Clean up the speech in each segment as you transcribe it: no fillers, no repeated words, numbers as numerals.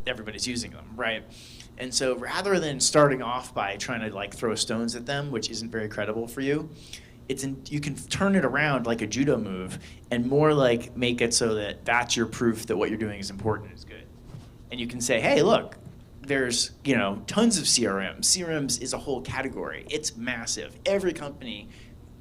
everybody's using them, right? And so rather than starting off by trying to like throw stones at them, which isn't very credible for you, you can turn it around like a judo move and more like make it so that that's your proof that what you're doing is important and is good. And you can say, hey, look, there's tons of CRMs. CRMs is a whole category. It's massive. Every company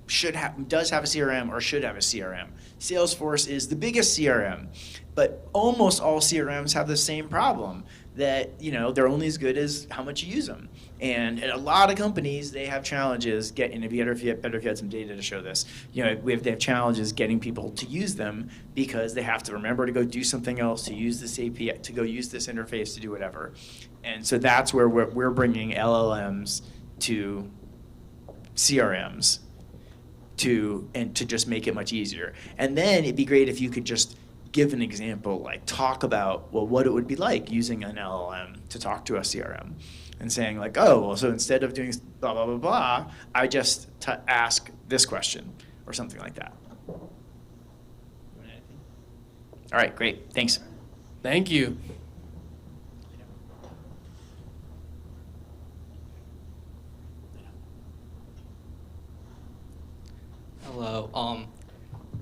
does have a CRM or should have a CRM. Salesforce is the biggest CRM, but almost all CRMs have the same problem that they're only as good as how much you use them. And a lot of companies, they have challenges getting, if you had some data to show this, they have challenges getting people to use them because they have to remember to go do something else, to use this API, to go use this interface to do whatever. And so that's where we're bringing LLMs to CRMs to just make it much easier. And then it'd be great if you could just give an example, like talk about, well, what it would be like using an LLM to talk to a CRM and saying like, oh, well, so instead of doing blah, blah, blah, blah, I just ask this question or something like that. All right, great, thanks. Thank you. Hello.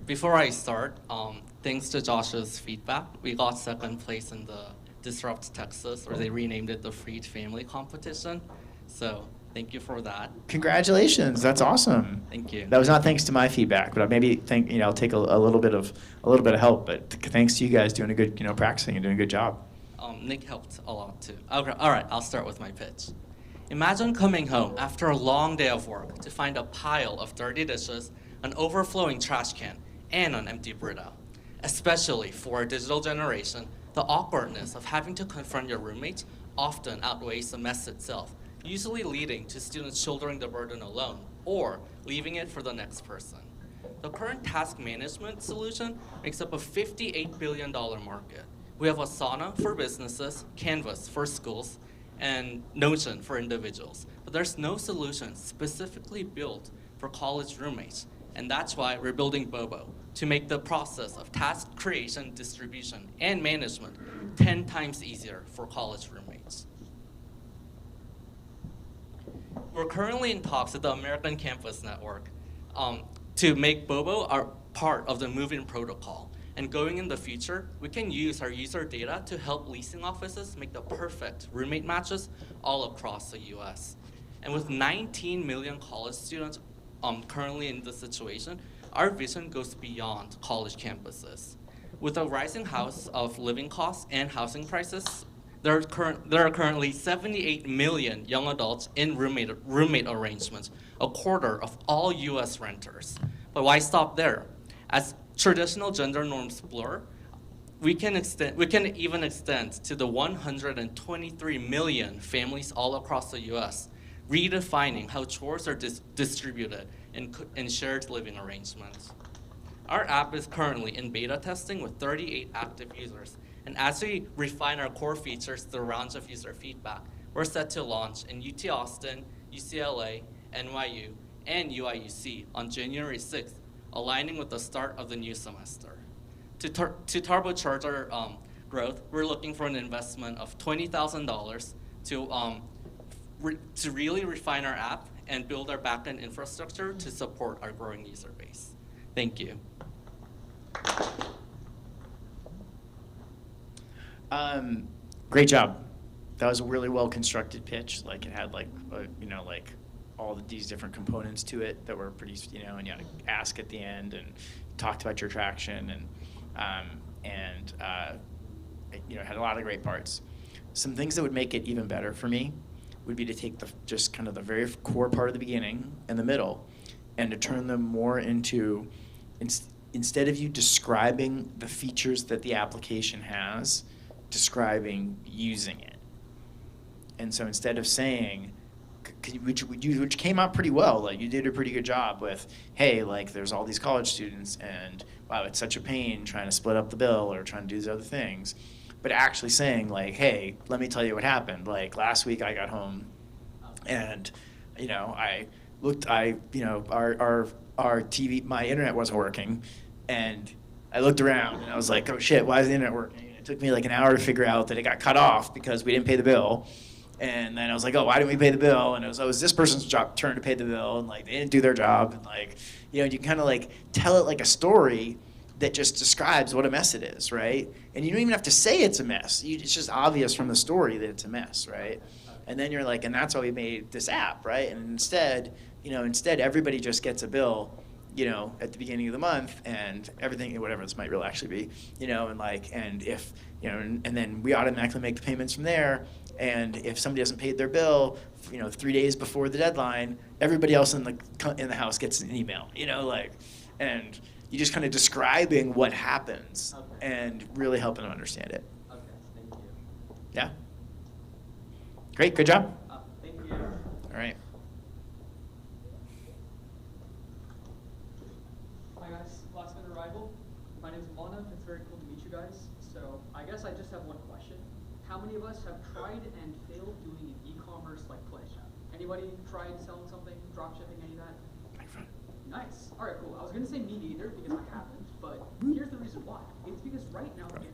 Before I start, thanks to Josh's feedback, we got second place in the Disrupt Texas, or they renamed it the Freed Family Competition. So thank you for that. Congratulations, that's awesome. Thank you. That was not thanks to my feedback, but maybe I'll take a little bit of help. But thanks to you guys doing a good, practicing and doing a good job. Nick helped a lot too. Okay, all right, I'll start with my pitch. Imagine coming home after a long day of work to find a pile of dirty dishes, an overflowing trash can, and an empty Brita. Especially for a digital generation, the awkwardness of having to confront your roommates often outweighs the mess itself, usually leading to students shouldering the burden alone or leaving it for the next person. The current task management solution makes up a $58 billion market. We have Asana for businesses, Canvas for schools, and Notion for individuals. But there's no solution specifically built for college roommates. And that's why we're building Bobo, to make the process of task creation, distribution, and management 10 times easier for college roommates. We're currently in talks with the American Campus Network to make Bobo our part of the move-in protocol. And going in the future, we can use our user data to help leasing offices make the perfect roommate matches all across the US. And with 19 million college students currently in this situation, our vision goes beyond college campuses. With a rising house of living costs and housing prices, there are currently 78 million young adults in roommate arrangements, a quarter of all US renters. But why stop there? As traditional gender norms blur, we can even extend to the 123 million families all across the US, redefining how chores are distributed in shared living arrangements. Our app is currently in beta testing with 38 active users, and as we refine our core features through rounds of user feedback, we're set to launch in UT Austin, UCLA, NYU, and UIUC on January 6th, aligning with the start of the new semester. To turbocharge our growth, we're looking for an investment of $20,000 to really refine our app and build our backend infrastructure to support our growing user base. Thank you. Great job. That was a really well constructed pitch. Like it had like all these different components to it that were pretty, and you had to ask at the end and talked about your traction and it had a lot of great parts. Some things that would make it even better for me would be to take just kind of the very core part of the beginning and the middle and to turn them more into, instead of you describing the features that the application has, describing using it. And so instead of saying, which came out pretty well, like you did a pretty good job with, hey, like there's all these college students and wow, it's such a pain trying to split up the bill or trying to do these other things. But actually saying like, hey, let me tell you what happened. Like last week I got home and, our TV, my internet wasn't working and I looked around and I was like, oh shit, why is the internet working? it took me like an hour to figure out that it got cut off because we didn't pay the bill. And then I was like, oh, why didn't we pay the bill? And it was this person's turn to pay the bill, and like they didn't do their job. And like, you kind of like tell it like a story that just describes what a mess it is, right? And you don't even have to say it's a mess. It's just obvious from the story that it's a mess, right? And then you're like, and that's why we made this app, right? And instead everybody just gets a bill, at the beginning of the month, and everything, whatever this might really actually be, and if, and then we automatically make the payments from there. And if somebody hasn't paid their bill, 3 days before the deadline, everybody else in the house gets an email, and you just kind of describing what happens and really helping them understand it. Okay, thank you. Yeah. Great, good job. Thank you. All right. Hi guys, last minute arrival. My name is Mona. It's very cool to meet you guys. So I guess I just have one question. How many of us have tried and failed doing an e-commerce like play? Anybody tried selling something, drop shipping, any of that? Nice. All right, cool. I was gonna say me neither because I haven't, but here's the reason why. It's because right now getting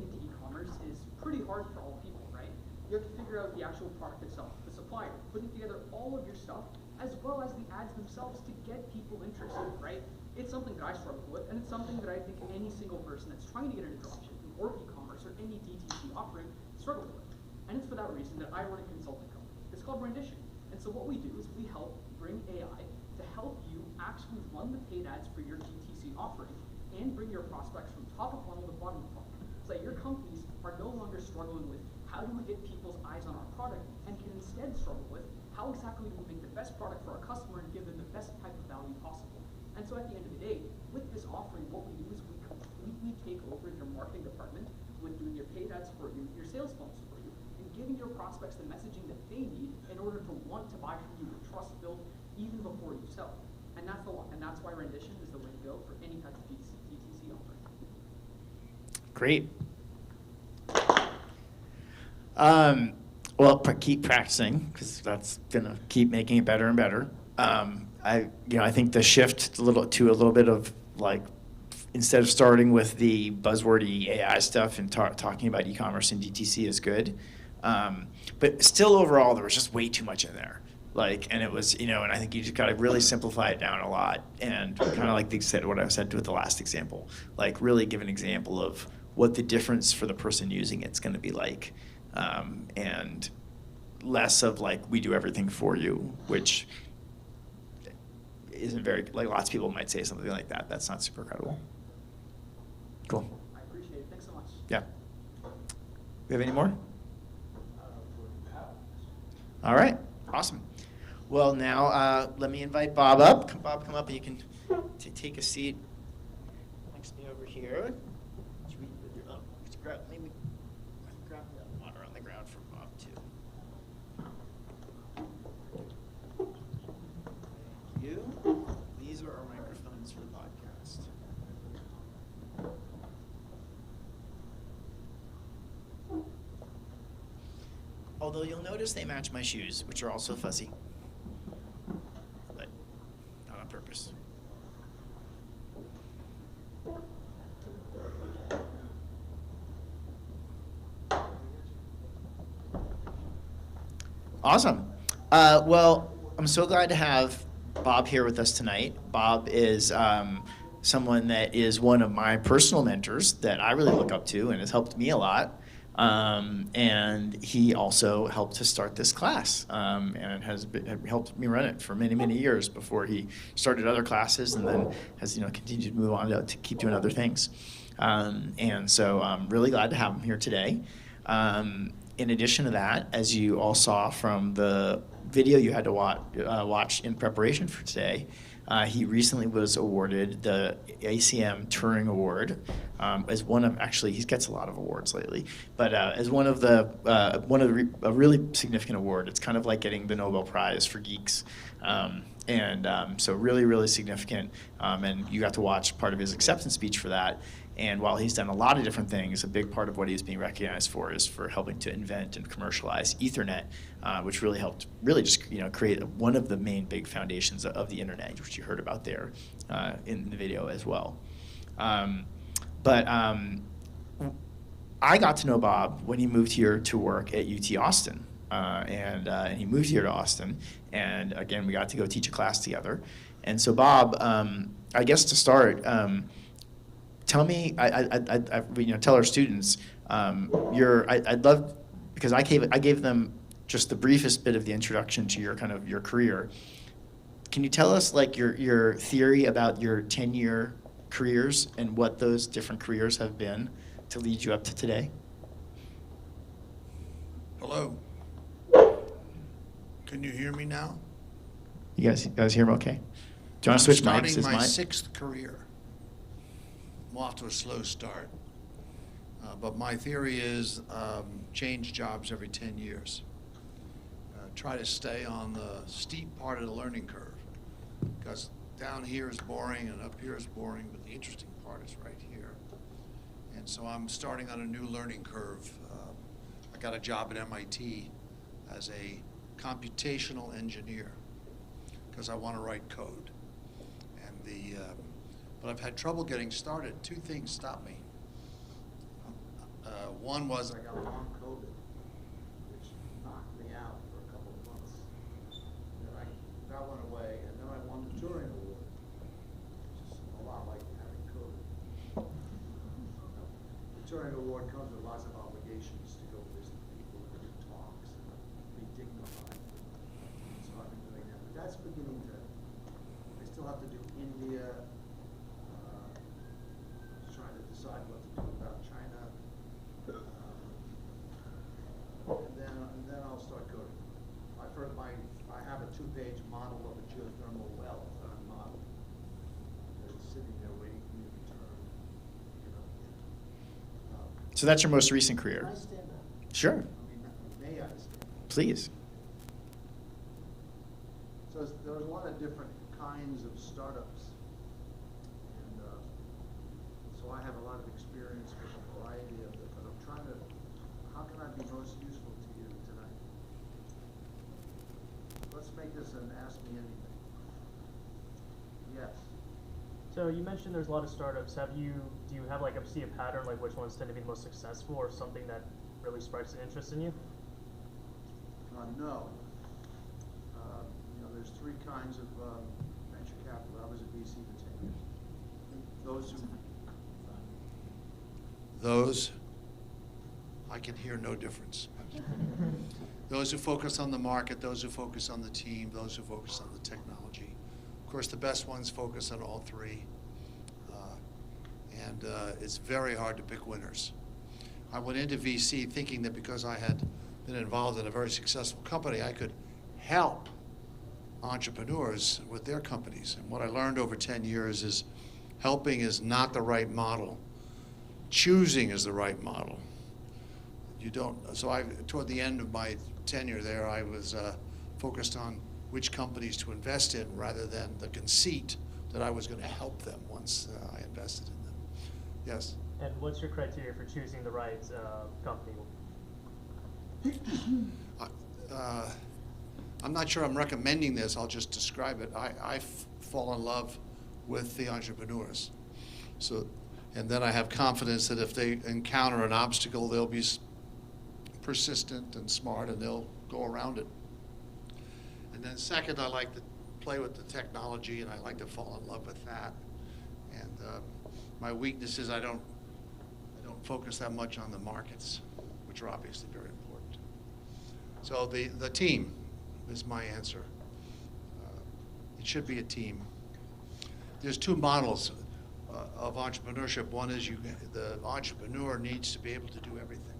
into e-commerce is pretty hard for all people, right? You have to figure out the actual product itself, the supplier, putting together all of your stuff, as well as the ads themselves to get people interested, right? It's something that I struggle with, and it's something that I think any single person that's trying to get into dropshipping or e-commerce or any DTC offering struggles with. And it's for that reason that I run a consulting company. It's called Rendition. And so what we do is we help bring AI to help you actually run the paid ads for your DTC offering and bring your prospects from top of funnel to bottom of funnel. So that your companies are no longer struggling with how do we get people's eyes on our product and can instead struggle with how exactly do we make the best product for our customer and give them the best type of value possible. And so at the end of the day, with this offering, what we do is we completely take over your marketing department with doing your paid ads for you, your sales funnels for you, and giving your prospects the messaging that they need in order to want to buy from you with trust built even before you sell. And that's the one, and that's why Rendition is the way to go for any type of DTC offering. Great. Well, keep practicing because that's gonna keep making it better and better. I think the shift to a little bit of like, instead of starting with the buzzwordy AI stuff and talking about e-commerce and DTC is good. But still overall, there was just way too much in there. And it was, and I think you just got to really simplify it down a lot. And kind of like what I said with the last example, like really give an example of what the difference for the person using it's going to be like. And less of like, we do everything for you, which isn't very, like lots of people might say something like that. That's not super credible. Cool. I appreciate it. Thanks so much. Yeah. We have any more? All right. Awesome. Well, now let me invite Bob up. Bob, come up and you can take a seat next to me over here. Maybe grab the water on the ground for Bob too. Thank you. These are our microphones for the podcast. Although you'll notice they match my shoes, which are also fuzzy, but not on purpose. Awesome. Well, I'm so glad to have Bob here with us tonight. Bob is someone that is one of my personal mentors that I really look up to and has helped me a lot. And he also helped to start this class and has helped me run it for many, many years before he started other classes and then has continued to move on to keep doing other things. And so I'm really glad to have him here today. In addition to that, as you all saw from the video you had to watch in preparation for today, he recently was awarded the ACM Turing Award as one of, actually he gets a lot of awards lately, but as one of a really significant award. It's kind of like getting the Nobel Prize for geeks. So really, really significant. And you got to watch part of his acceptance speech for that. And while he's done a lot of different things, a big part of what he's being recognized for is for helping to invent and commercialize Ethernet, which really helped just create one of the main big foundations of the internet, which you heard about there in the video as well. I got to know Bob when he moved here to work at UT Austin. And he moved here to Austin. And again, we got to go teach a class together. And so Bob, I guess to start, tell me, tell our students, I'd love, because I gave them just the briefest bit of the introduction to your career. Can you tell us like your theory about your 10-year careers and what those different careers have been to lead you up to today? Hello. Can you hear me now? You guys hear me okay? Do you want to switch mics? Starting my sixth career. I'm off to a slow start. But my theory is change jobs every 10 years. Try to stay on the steep part of the learning curve, because down here is boring and up here is boring, but the interesting part is right here. And so I'm starting on a new learning curve. I got a job at MIT as a computational engineer because I want to write code. And but I've had trouble getting started. Two things stopped me. One was I got long COVID, which knocked me out for a couple of months. Then that went away, and then I won the Turing Award, which is a lot like having COVID. The Turing Award comes with lots of obligations to go visit people and do talks and be dignified. So I've been doing that. But that's beginning to, I still have to do India, trying to decide what to do about China. And then I'll start coding. I have a 2-page model of a geothermal well that I'm modeling. It's sitting there waiting for me to return. So that's your most recent career? Can I stand up? Sure. I mean, may I stand? Please. So there's a lot of different kinds of startups. And so I have a lot of experience with a variety of them, but I'm trying to, how can I be most useful to you tonight? Let's make this an Ask Me Anything. Yes. So you mentioned there's a lot of startups. Do you have like a pattern, like which ones tend to be the most successful, or something that really strikes an interest in you? No. There's 3 kinds of venture capital. I was at VC for 10 years. Those, I can hear no difference. Those who focus on the market, those who focus on the team, those who focus on the technology. Of course, the best ones focus on all 3. And it's very hard to pick winners. I went into VC thinking that because I had been involved in a very successful company, I could help entrepreneurs with their companies. And what I learned over 10 years is helping is not the right model. Choosing is the right model. So toward the end of my tenure there, I was focused on which companies to invest in rather than the conceit that I was going to help them once I invested in them. Yes? And what's your criteria for choosing the right company? I'm not sure I'm recommending this, I'll just describe it. I fall in love with the entrepreneurs. And then I have confidence that if they encounter an obstacle, they'll be persistent and smart and they'll go around it. And then second, I like to play with the technology and I like to fall in love with that. And my weakness is I don't focus that much on the markets, which are obviously very important. So the team is my answer. It should be a team. There's 2 models of entrepreneurship. One is the entrepreneur needs to be able to do everything.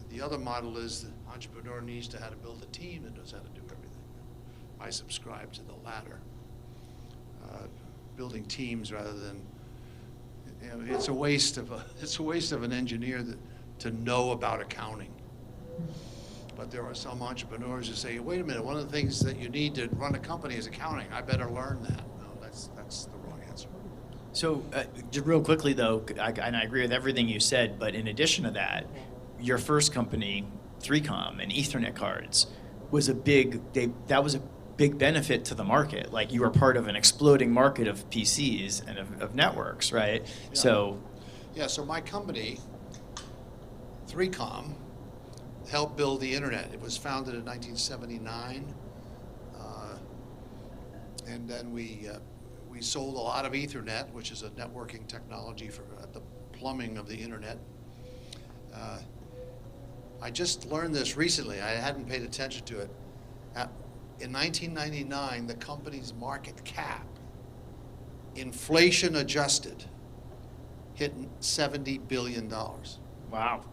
The other model is the entrepreneur needs to know how to build a team that knows how to do everything. I subscribe to the latter. Building teams rather than, it's a waste of an engineer to know about accounting. But there are some entrepreneurs who say, wait a minute, one of the things that you need to run a company is accounting. I better learn that. No, that's the wrong answer. So just real quickly though, and I agree with everything you said, but in addition to that, your first company, 3Com and Ethernet cards, was a big benefit to the market. Like you were part of an exploding market of PCs and of networks, right? Yeah. So Yeah, so my company, 3Com, helped build the internet. It was founded in 1979, and then we sold a lot of Ethernet, which is a networking technology for the plumbing of the internet. I just learned this recently. I hadn't paid attention to it. In 1999, the company's market cap, inflation adjusted, hit $70 billion. Wow.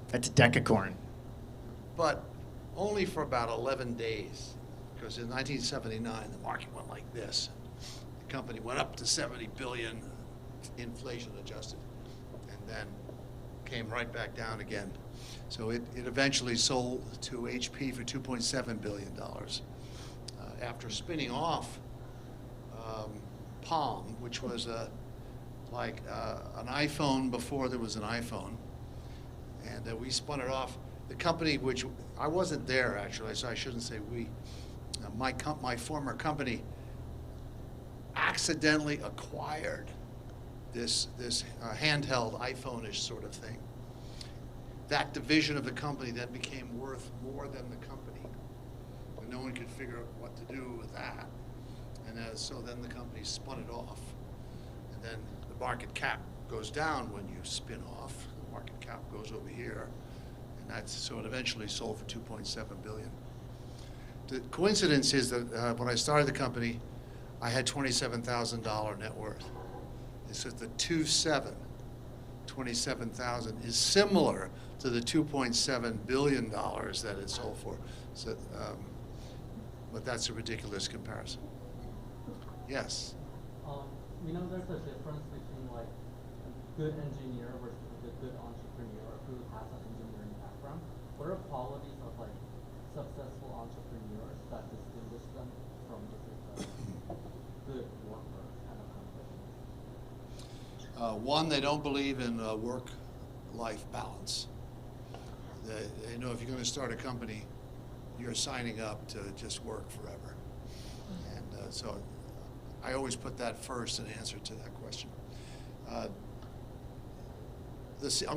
That's a decacorn. But only for about 11 days, because in 1979, the market went like this. The company went up to 70 billion, inflation adjusted, and then came right back down again. So it eventually sold to HP for $2.7 billion. After spinning off Palm, which was like an iPhone before there was an iPhone, and we spun it off. The company, which I wasn't there actually, so I shouldn't say we. My former company accidentally acquired this handheld iPhone-ish sort of thing. That division of the company then became worth more than the company, and no one could figure out what to do with that. And so then the company spun it off, and then the market cap goes down when you spin off. The market cap goes over here, and so it eventually sold for $2.7 billion. The coincidence is that when I started the company, I had $27,000 net worth. It's just the 27,000 is similar to the $2.7 billion that it sold for. So, but that's a ridiculous comparison. Yes. We know there's a difference between like a good engineer versus a good entrepreneur who has an engineering background. What are qualities of like successful entrepreneurs that distinguish them from just like a good worker kind of company? One, they don't believe in work-life balance. They know if you're going to start a company, you're signing up to just work forever. And so I always put that first in answer to that question. I'm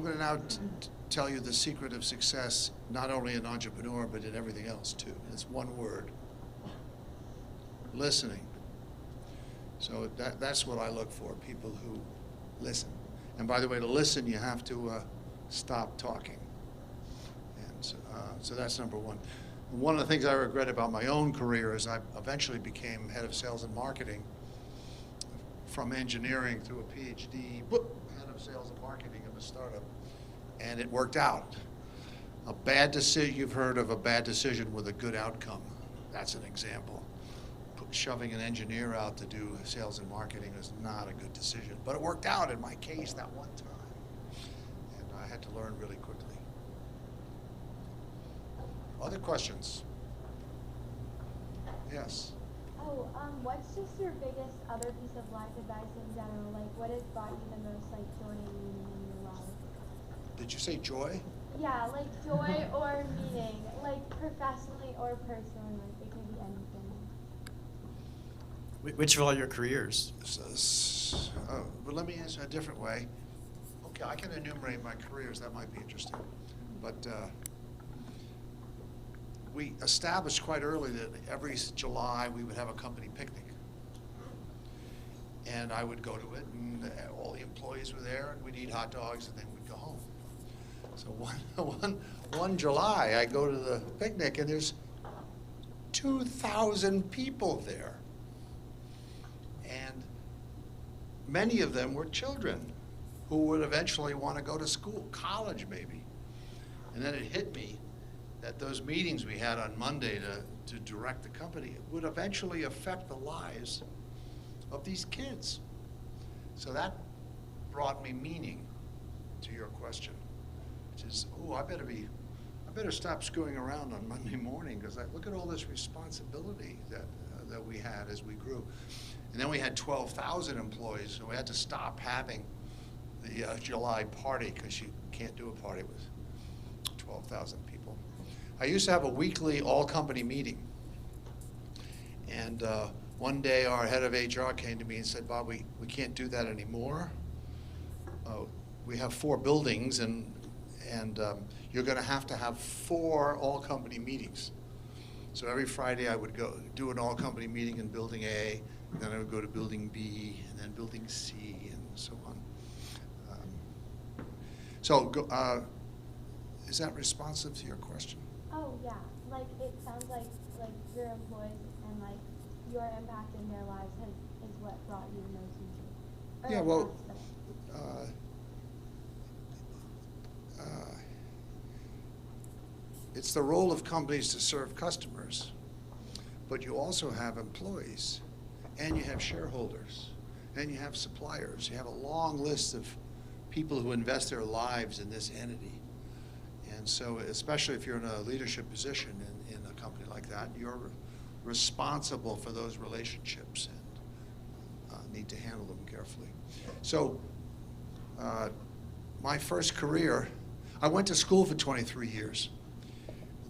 going to now tell you the secret of success, not only in entrepreneur, but in everything else too. It's one word: listening. So that's what I look for, people who listen. And by the way, to listen, you have to stop talking. And so that's number one. One of the things I regret about my own career is I eventually became head of sales and marketing from engineering through a PhD, head of sales and marketing of a startup, and it worked out. A bad decision, you've heard of a bad decision with a good outcome. That's an example. Shoving an engineer out to do sales and marketing is not a good decision, but it worked out in my case that one time, and I had to learn really quickly. Other questions? Yes. Oh, what's just your biggest other piece of life advice in general? Like, what has brought you the most, like, joy and meaning in your life? Did you say joy? Yeah, like joy or meaning, like professionally or personally, like it could be anything. Which of all your careers? But let me answer a different way. Okay, I can enumerate my careers. That might be interesting. But we established quite early that every July we would have a company picnic. And I would go to it, and all the employees were there, and we'd eat hot dogs, and then we'd go home. So one July, I go to the picnic, and there's 2,000 people there. And many of them were children who would eventually want to go to school, college maybe. And then it hit me that those meetings we had on Monday to direct the company would eventually affect the lives of these kids. So that brought me meaning to your question, which is, I better stop screwing around on Monday morning, because look at all this responsibility that we had as we grew. And then we had 12,000 employees, so we had to stop having the July party, because you can't do a party with 12,000 people. I used to have a weekly all-company meeting. And one day our head of HR came to me and said, Bob, we can't do that anymore. we have 4 buildings, and you're going to have 4 all-company meetings. So every Friday I would go do an all-company meeting in Building A, then I would go to Building B, and then Building C, and so on. Is that responsive to your question? Oh yeah, like it sounds like your employees and like your impact in their lives is what brought you the most into it. Yeah, like, well, it's the role of companies to serve customers, but you also have employees, and you have shareholders, and you have suppliers. You have a long list of people who invest their lives in this entity. And so, especially if you're in a leadership position in a company like that, you're responsible for those relationships and need to handle them carefully. So, my first career, I went to school for 23 years.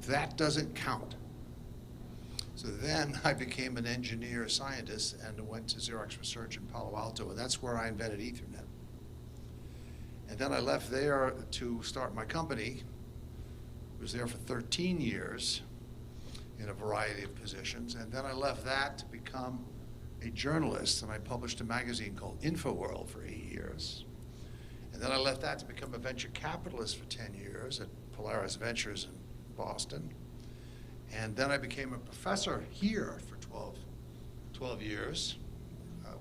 That doesn't count. So then I became an engineer scientist and went to Xerox Research in Palo Alto, and that's where I invented Ethernet. And then I left there to start my company. Was there for 13 years in a variety of positions, and then I left that to become a journalist, and I published a magazine called InfoWorld for 8 years. And then I left that to become a venture capitalist for 10 years at Polaris Ventures in Boston. And then I became a professor here for 12 years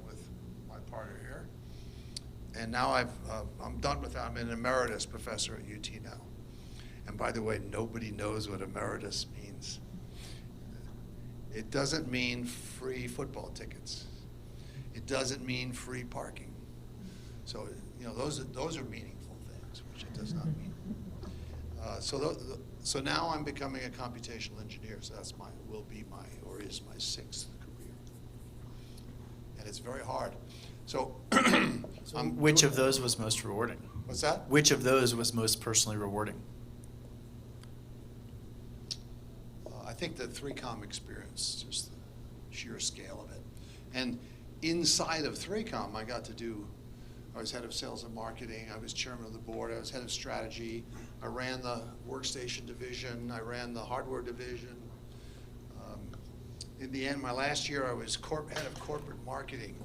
with my partner here. And now I'm done with that. I'm an emeritus professor at UT now. And by the way, nobody knows what emeritus means. It doesn't mean free football tickets. It doesn't mean free parking. So, you know, those are meaningful things, which it does not mean. So now I'm becoming a computational engineer. So that's is my 6th career. And it's very hard. So, which of those was most rewarding? What's that? Which of those was most personally rewarding? I think the 3Com experience, just the sheer scale of it. And inside of 3Com, I was head of sales and marketing, I was chairman of the board, I was head of strategy, I ran the workstation division, I ran the hardware division. In the end, my last year, I was head of corporate marketing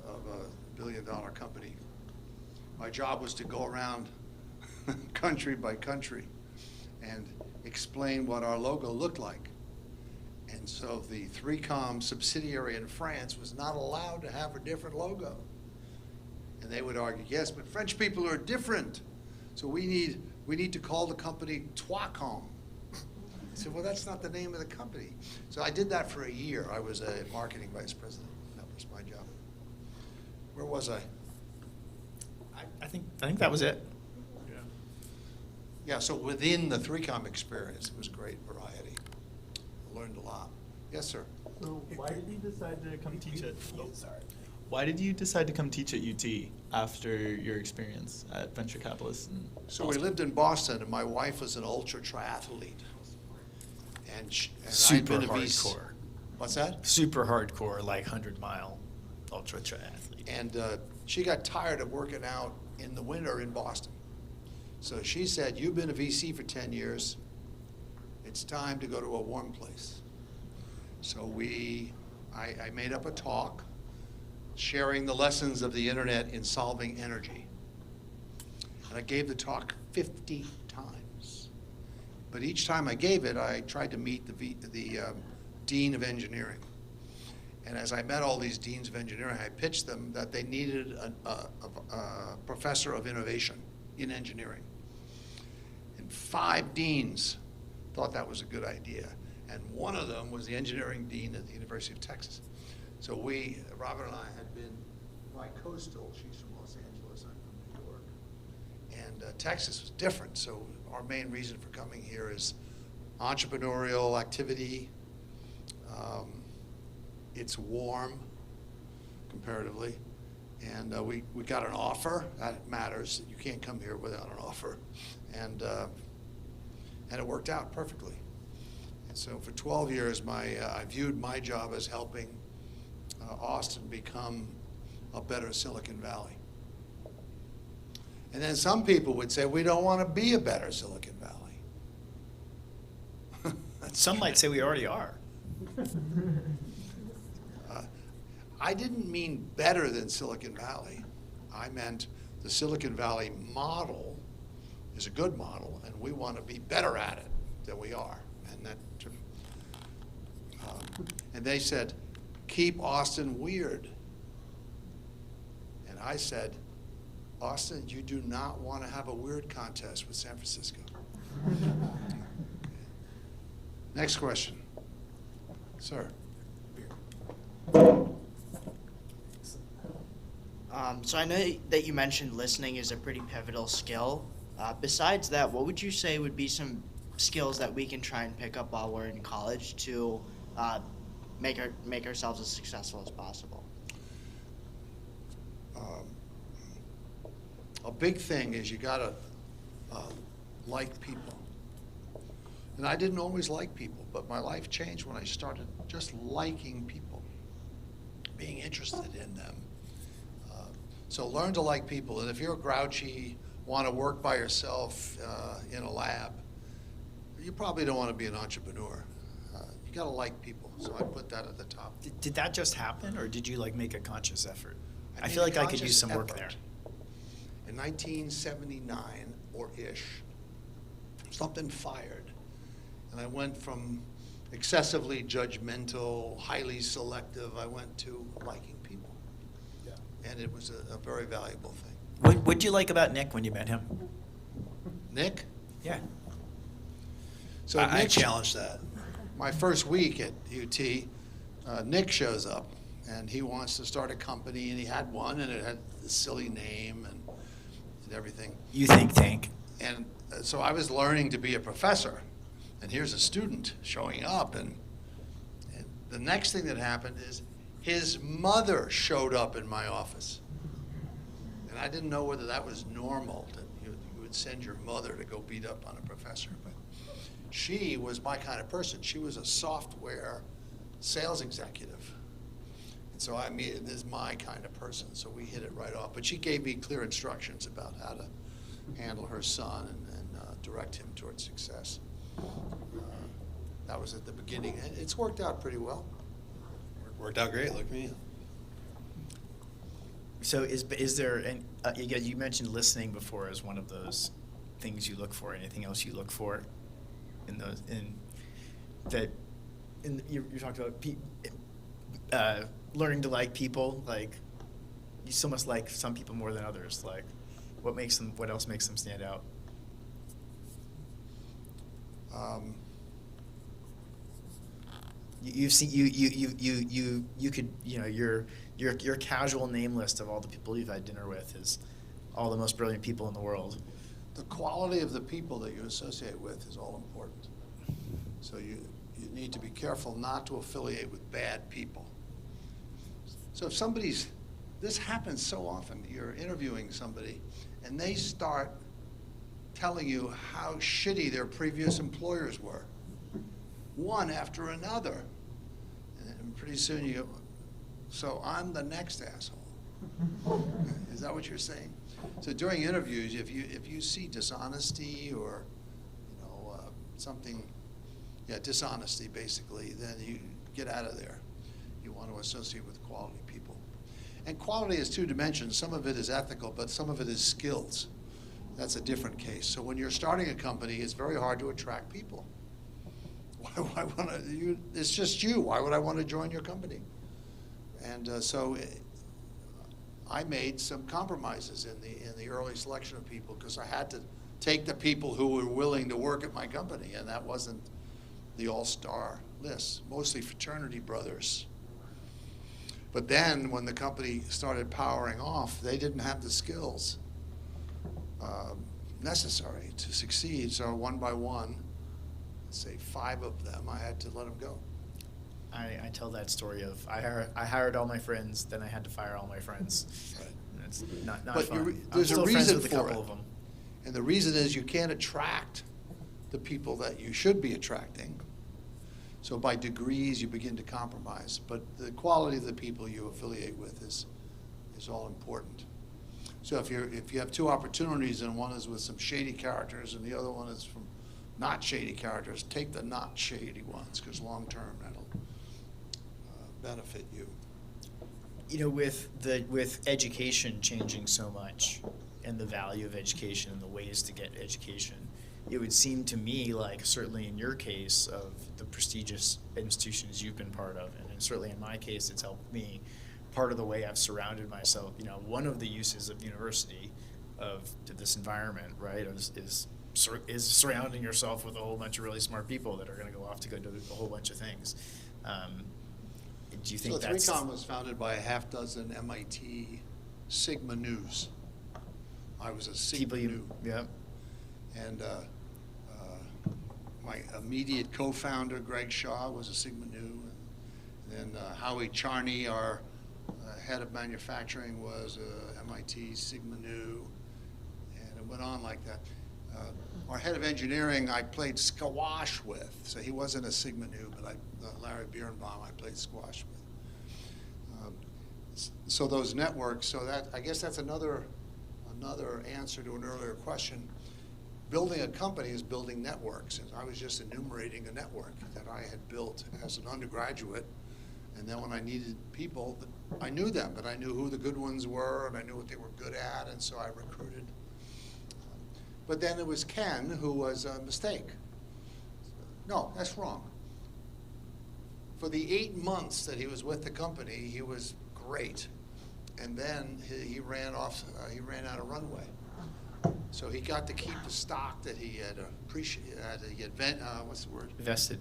of a billion-dollar company. My job was to go around country by country and explain what our logo looked like. And so the 3Com subsidiary in France was not allowed to have a different logo. And they would argue, yes, but French people are different. So we need to call the company Toicom. I said, well, that's not the name of the company. So I did that for a year. I was a marketing vice president. That was my job. Where was I? I think that was it. Yeah, so within the 3Com experience, it was great variety. I learned a lot. Yes, sir. So why did you decide to come teach at? Why did you decide to come teach at UT after your experience at Venture Capitalist? So we lived in Boston, and my wife was an ultra triathlete. And Super I'd been hardcore. What's that? Super hardcore, like 100-mile ultra triathlete. And she got tired of working out in the winter in Boston. So she said, you've been a VC for 10 years. It's time to go to a warm place. So I made up a talk sharing the lessons of the internet in solving energy. And I gave the talk 50 times. But each time I gave it, I tried to meet the dean of engineering. And as I met all these deans of engineering, I pitched them that they needed a professor of innovation in engineering. And 5 deans thought that was a good idea. And one of them was the engineering dean at the University of Texas. So Robin and I had been bi-coastal. She's from Los Angeles, I'm from New York. And Texas was different. So our main reason for coming here is entrepreneurial activity. It's warm, comparatively. And we got an offer. That matters. You can't come here without an offer. And it worked out perfectly. And so for 12 years, I viewed my job as helping Austin become a better Silicon Valley. And then some people would say, we don't want to be a better Silicon Valley. Some might say we already are. I didn't mean better than Silicon Valley. I meant the Silicon Valley model is a good model, and we want to be better at it than we are. And they said, keep Austin weird. And I said, Austin, you do not want to have a weird contest with San Francisco. Next question. Sir. So I know that you mentioned listening is a pretty pivotal skill. Besides that, what would you say would be some skills that we can try and pick up while we're in college to make ourselves as successful as possible? A big thing is you gotta like people. And I didn't always like people, but my life changed when I started just liking people, being interested in them. So learn to like people, and if you're grouchy, want to work by yourself in a lab, you probably don't want to be an entrepreneur. You got to like people, so I put that at the top. Did that just happen, or did you like make a conscious effort? I made feel a like I could conscious use some work effort. there. In 1979 or ish, something fired, and I went from excessively judgmental, highly selective, I went to liking people. Yeah. And it was a very valuable thing. What'd you like about Nick when you met him? Nick? Yeah. So I Nick, challenge that. my first week at UT, Nick shows up, and he wants to start a company, and he had one, and it had a silly name and everything. You think tank. And so I was learning to be a professor, and here's a student showing up, and the next thing that happened is his mother showed up in my office. And I didn't know whether that was normal, that you would send your mother to go beat up on a professor, but she was my kind of person. She was a software sales executive. And so this is my kind of person, so we hit it right off. But she gave me clear instructions about how to handle her son and direct him towards success. That was at the beginning. And it's worked out pretty well. Worked out great. Look at me. So is there an you mentioned listening before as one of those things you look for. Anything else you look for in those you talked about learning to like people. Like you still must like some people more than others. Like what else makes them stand out? You've seen you could your casual name list of all the people you've had dinner with is all the most brilliant people in the world. The quality of the people that you associate with is all important. So you need to be careful not to affiliate with bad people. So if this happens so often, you're interviewing somebody and they start telling you how shitty their previous employers were, one after another. And pretty soon you go, so I'm the next asshole. Is that what you're saying? So during interviews, if you see dishonesty or something, dishonesty basically, then you get out of there. You want to associate with quality people. And quality is two dimensions. Some of it is ethical, but some of it is skills. That's a different case. So when you're starting a company, it's very hard to attract people. Why it's just you. Why would I want to join your company? And so I made some compromises in the early selection of people because I had to take the people who were willing to work at my company, and that wasn't the all-star list, mostly fraternity brothers. But then when the company started powering off, they didn't have the skills necessary to succeed. So one by one, let's say 5 of them, I had to let them go. I tell that story of I hired all my friends, then I had to fire all my friends. Right. And it's not But fun. there's I'm a still friends reason with a for couple it. of them. And the reason is you can't attract the people that you should be attracting. So by degrees, you begin to compromise. But the quality of the people you affiliate with is all important. So if you have two opportunities and one is with some shady characters and the other one is from not shady characters, take the not shady ones, because long term that'll benefit you. You know, with education changing so much and the value of education and the ways to get education, it would seem to me like, certainly in your case, of the prestigious institutions you've been part of, and certainly in my case, it's helped me. Part of the way I've surrounded myself, you know, one of the uses of the university, of this environment, right, is surrounding yourself with a whole bunch of really smart people that are going to go off to go do a whole bunch of things. Do you think that's... So 3Com was founded by a half dozen MIT Sigma News. I was a Sigma Nu. Yeah. And my immediate co-founder, Greg Shaw, was a Sigma Nu. And then Howie Charney, our head of manufacturing, was MIT Sigma Nu. And it went on like that. Our head of engineering, I played squash with. So he wasn't a Sigma Nu, but Larry Birnbaum, I played squash with. So those networks, so that, I guess that's another answer to an earlier question. Building a company is building networks. And I was just enumerating a network that I had built as an undergraduate. And then when I needed people, I knew them, but I knew who the good ones were, and I knew what they were good at, and so I recruited. But then it was Ken who was a mistake. No, that's wrong. For the 8 months that he was with the company, he was great. And then he ran out of runway. So he got to keep the stock that he had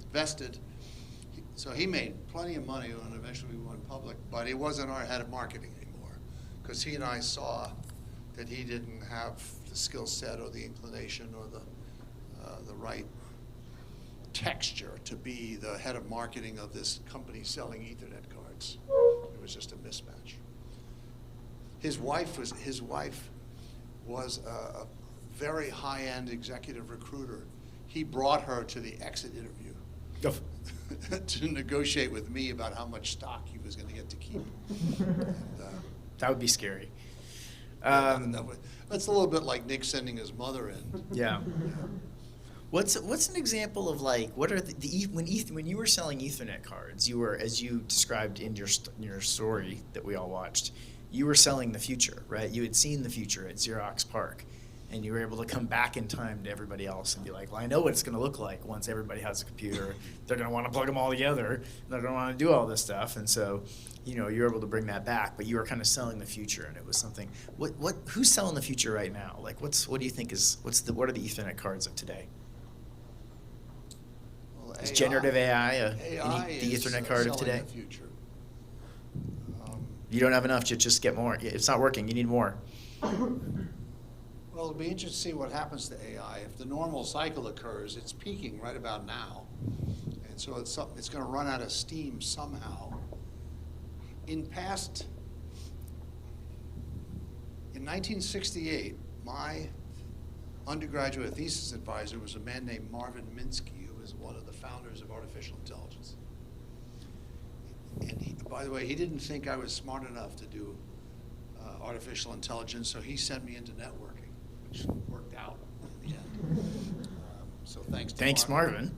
vested. So he made plenty of money when eventually we went public, but he wasn't our head of marketing anymore, because he and I saw that he didn't have the skill set or the inclination or the right texture to be the head of marketing of this company selling Ethernet cards. It was just a mismatch. His wife was a very high-end executive recruiter. He brought her to the exit interview to negotiate with me about how much stock he was going to get to keep. And, that would be scary. That's a little bit like Nick sending his mother in. Yeah. What's an example of, like, what are when you were selling Ethernet cards, you were, as you described in your story that we all watched, you were selling the future, right? You had seen the future at Xerox PARC, and you were able to come back in time to everybody else and be like, well, I know what it's going to look like once everybody has a computer. They're going to want to plug them all together. They're going to want to do all this stuff. And so, you know, you're able to bring that back, but you were kind of selling the future, and it was something. Who's selling the future right now? Like, what do you think what are the Ethernet cards of today? Well, is generative AI, the Ethernet card of today? The future. You don't have enough to just get more. It's not working. You need more. Well, it'll be interesting to see what happens to AI. If the normal cycle occurs, it's peaking right about now. And so it's going to run out of steam somehow. In 1968, my undergraduate thesis advisor was a man named Marvin Minsky, who was one of the founders of artificial intelligence. And by the way, he didn't think I was smart enough to do artificial intelligence, so he sent me into networking, which worked out in the end. So thanks Marvin.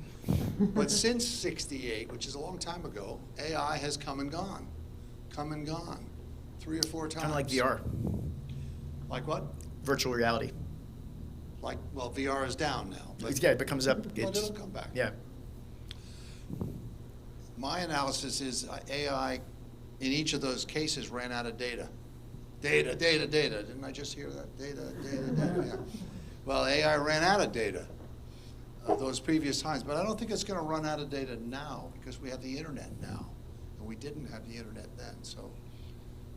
But since '68, which is a long time ago, AI has come and gone, 3 or 4 times. Kind of like VR. Like what? Virtual reality. Well, VR is down now. But it comes up. It'll come back. Yeah. My analysis is AI, in each of those cases, ran out of data. Data. Didn't I just hear that? Data. Yeah. Well, AI ran out of data those previous times, but I don't think it's going to run out of data now, because we have the internet now, and we didn't have the internet then. So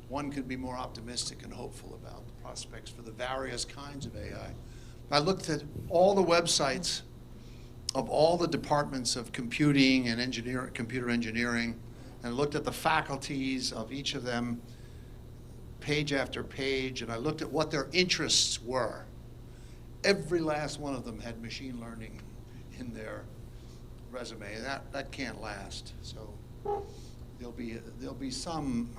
one could be more optimistic and hopeful about the prospects for the various kinds of AI. I looked at all the websites of all the departments of computing and computer engineering, and looked at the faculties of each of them, page after page, and I looked at what their interests were. Every last one of them had machine learning in their resume. That can't last. So there'll be some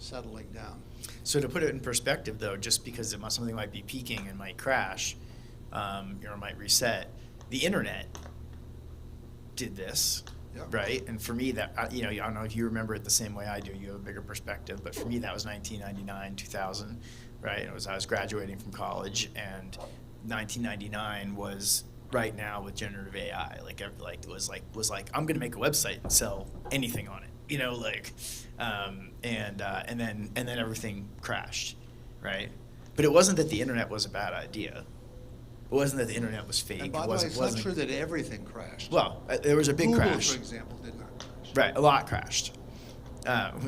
settling down. So to put it in perspective, though, just because something might be peaking and might crash, or might reset, the internet did this, Yep. right? And for me, that I don't know if you remember it the same way I do. You have a bigger perspective, but for me, that was 1999, 2000, right? I was graduating from college, and 1999 was right now with generative AI. It was like I'm gonna make a website and sell anything on it. And then everything crashed, right? But it wasn't that the internet was a bad idea. It wasn't that the internet was fake. And by It the way, wasn't, it's not true that everything crashed. well, there was a big Google, crash. for example, did not crash. Right, a lot crashed.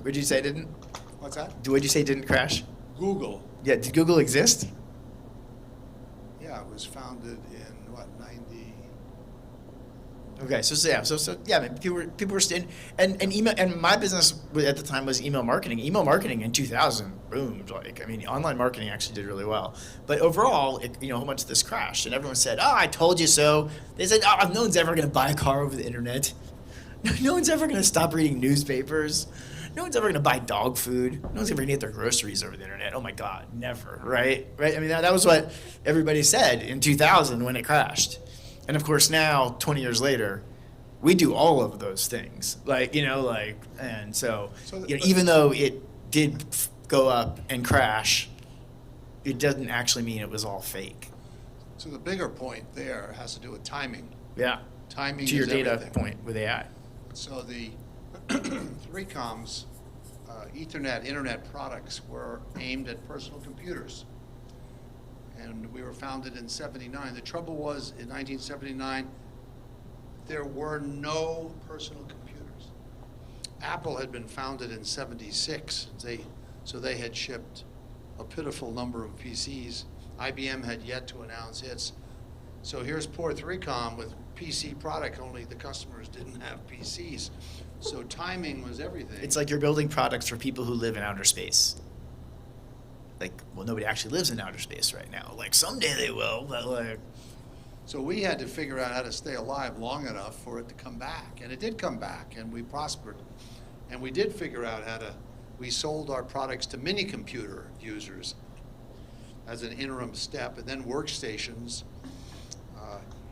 Would you say it didn't? What's that? Would you say it didn't crash? Google. Yeah, did Google exist? Yeah, it was founded in, what, 90? Okay, so yeah, I mean, people were still, and email, and my business at the time was email marketing. Email marketing in 2000 boomed. Online marketing actually did really well. But overall, a whole bunch of this crashed, and everyone said, "Oh, I told you so." They said, "Oh, no one's ever going to buy a car over the internet. No one's ever going to stop reading newspapers. No one's ever going to buy dog food. No one's ever going to get their groceries over the internet. Oh my God, never, right? Right? I mean, that was what everybody said in 2000 when it crashed. And of course now, 20 years later, we do all of those things. And so, even though it did go up and crash, it doesn't actually mean it was all fake. So the bigger point there has to do with timing. Yeah. Timing To your is data everything. point with AI. So the 3Com's Ethernet internet products were aimed at personal computers. And we were founded in 79. The trouble was, in 1979, there were no personal computers. Apple had been founded in 76. So they had shipped a pitiful number of PCs. IBM had yet to announce its. So here's poor 3Com with PC product, only the customers didn't have PCs. So timing was everything. It's like you're building products for people who live in outer space. Nobody actually lives in outer space right now. Someday they will, but So we had to figure out how to stay alive long enough for it to come back. And it did come back, and we prospered. And we did figure out we sold our products to mini computer users as an interim step, and then workstations.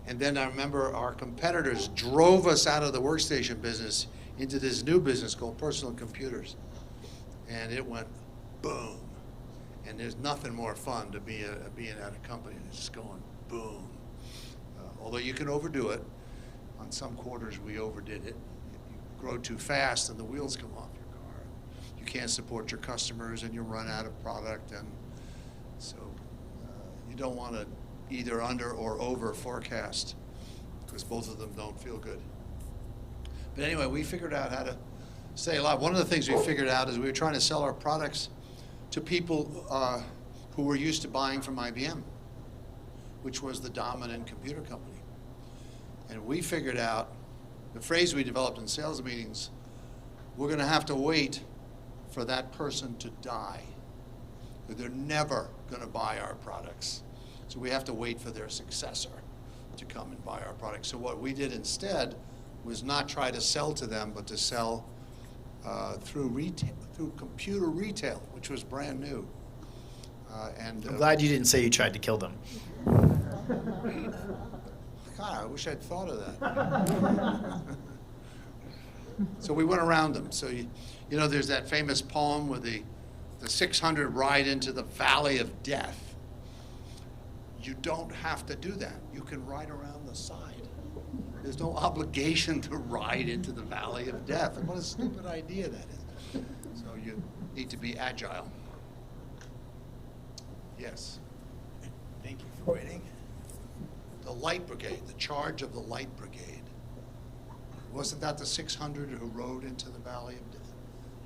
And then I remember our competitors drove us out of the workstation business into this new business called personal computers. And it went boom. And there's nothing more fun to being at a company that's just going boom. Although you can overdo it. On some quarters we overdid it. You grow too fast and the wheels come off your car. You can't support your customers and you run out of product. And so you don't want to either under or over forecast, because both of them don't feel good. But anyway, we figured out how to stay alive. One of the things we figured out is we were trying to sell our products to people who were used to buying from IBM, which was the dominant computer company. And we figured out the phrase we developed in sales meetings: we're going to have to wait for that person to die. They're never going to buy our products. So we have to wait for their successor to come and buy our products. So what we did instead was not try to sell to them, but to sell through computer retail, which was brand new. I'm glad you didn't say you tried to kill them. God, I wish I'd thought of that. So we went around them. So there's that famous poem where the 600 ride into the valley of death. You don't have to do that. You can ride around the side. There's no obligation to ride into the valley of death. And what a stupid idea that is. So you need to be agile. Yes. Thank you for waiting. The Light Brigade, the charge of the Light Brigade. Wasn't that the 600 who rode into the valley of death?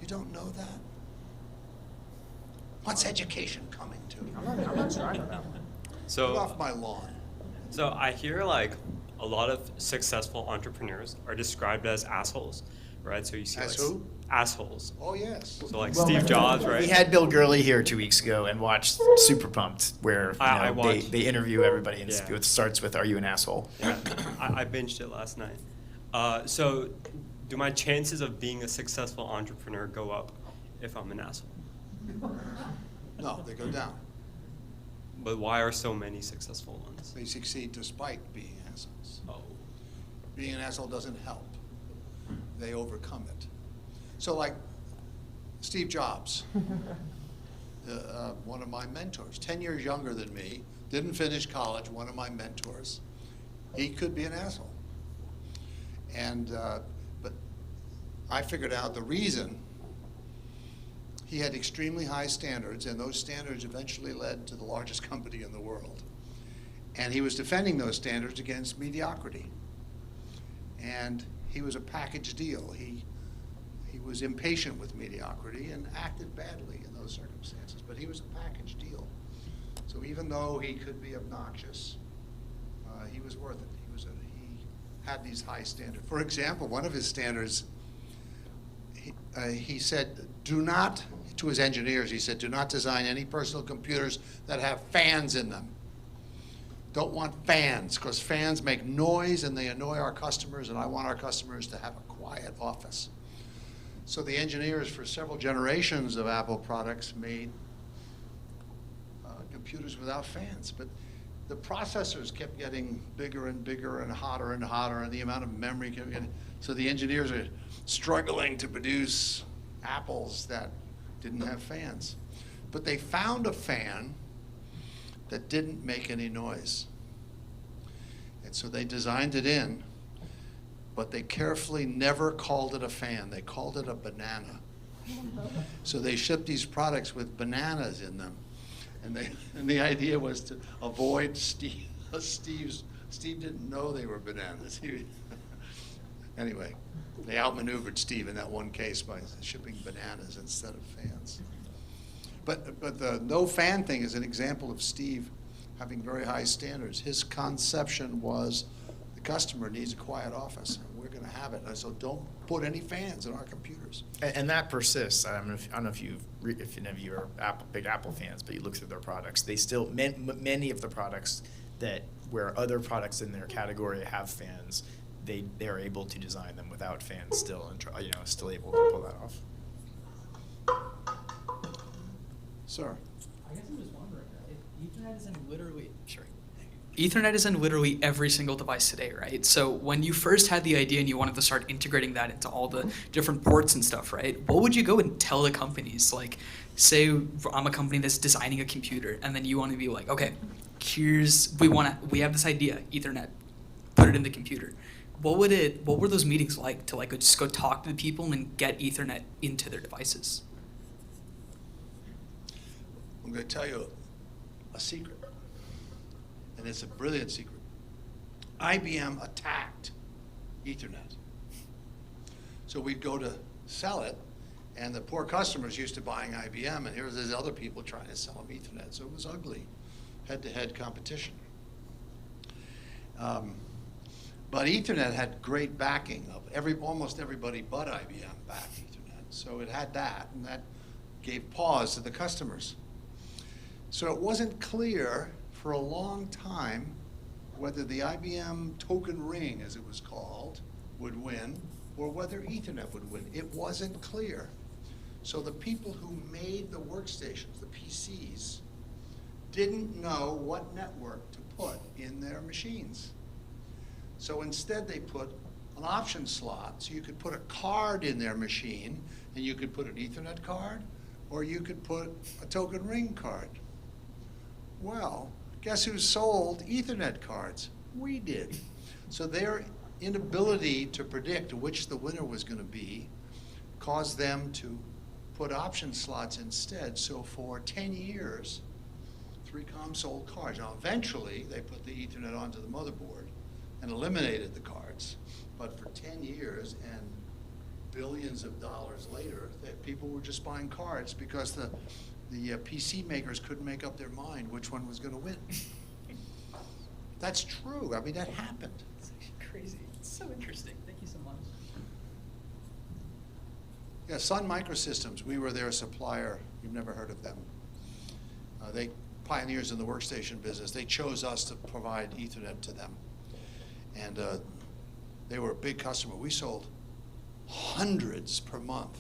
You don't know that? What's education coming to? I'm not sure I know that one. So, Get off my lawn. so I hear a lot of successful entrepreneurs are described as assholes, right? So you see As who? Assholes. Oh, yes. So Steve Jobs, right? We had Bill Gurley here 2 weeks ago and watched Super Pumped, where I watched. they interview everybody and Yeah. it starts with, "Are you an asshole?" Yeah, I binged it last night. So do my chances of being a successful entrepreneur go up if I'm an asshole? No, they go down. But why are so many successful ones? They succeed despite being assholes. Oh. Being an asshole doesn't help. They overcome it. So like Steve Jobs, one of my mentors, 10 years younger than me, didn't finish college, one of my mentors. He could be an asshole. And, but I figured out the reason. He had extremely high standards, and those standards eventually led to the largest company in the world. And he was defending those standards against mediocrity. And he was a package deal. He was impatient with mediocrity and acted badly in those circumstances, but he was a package deal. So even though he could be obnoxious, he was worth it. He had these high standards. For example, one of his standards, he said, do not, to his engineers, he said, do not design any personal computers that have fans in them. Don't want fans, because fans make noise and they annoy our customers, and I want our customers to have a quiet office. So the engineers for several generations of Apple products made computers without fans, but the processors kept getting bigger and bigger and hotter, and the amount of memory kept getting, so the engineers are struggling to produce Apples that didn't have fans. But they found a fan that didn't make any noise. And so they designed it in, but they carefully never called it a fan. They called it a banana. So they shipped these products with bananas in them. And the idea was to avoid Steve. Steve didn't know they were bananas. Anyway, they outmaneuvered Steve in that one case by shipping bananas instead of fans. But the no fan thing is an example of Steve having very high standards. His conception was the customer needs a quiet office, and we're going to have it. And so don't put any fans in our computers. And that persists. I don't know if any of you are big Apple fans, but you look through their products. They still many of the products that where other products in their category have fans, they are able to design them without fans still, and still able to pull that off. Sir. I guess I'm just wondering if Ethernet is in literally Ethernet is in literally every single device today, right? So when you first had the idea and you wanted to start integrating that into all the different ports and stuff, right? What would you go and tell the companies? Like, say I'm a company that's designing a computer, and then you want to be like, okay, we have this idea, Ethernet, put it in the computer. What were those meetings like to like just go talk to the people and get Ethernet into their devices? I'm going to tell you a secret, and it's a brilliant secret. IBM attacked Ethernet. So we'd go to sell it, and the poor customers used to buying IBM, and here's these other people trying to sell them Ethernet. So it was ugly, head-to-head competition. But Ethernet had great backing of almost everybody but IBM backed Ethernet. So it had that, and that gave pause to the customers. So it wasn't clear for a long time whether the IBM token ring, as it was called, would win, or whether Ethernet would win. It wasn't clear. So the people who made the workstations, the PCs, didn't know what network to put in their machines. So instead they put an option slot, so you could put a card in their machine, and you could put an Ethernet card, or you could put a token ring card. Well, guess who sold Ethernet cards? We did. So their inability to predict which the winner was going to be caused them to put option slots instead. So for 10 years, 3Com sold cards. Now eventually they put the Ethernet onto the motherboard and eliminated the cards. But for 10 years and billions of dollars later, people were just buying cards because the PC makers couldn't make up their mind which one was going to win. That's true. I mean, that happened. It's crazy. It's so interesting. Thank you so much. Yeah, Sun Microsystems, we were their supplier. You've never heard of them. They pioneers in the workstation business. They chose us to provide Ethernet to them. And they were a big customer. We sold hundreds per month.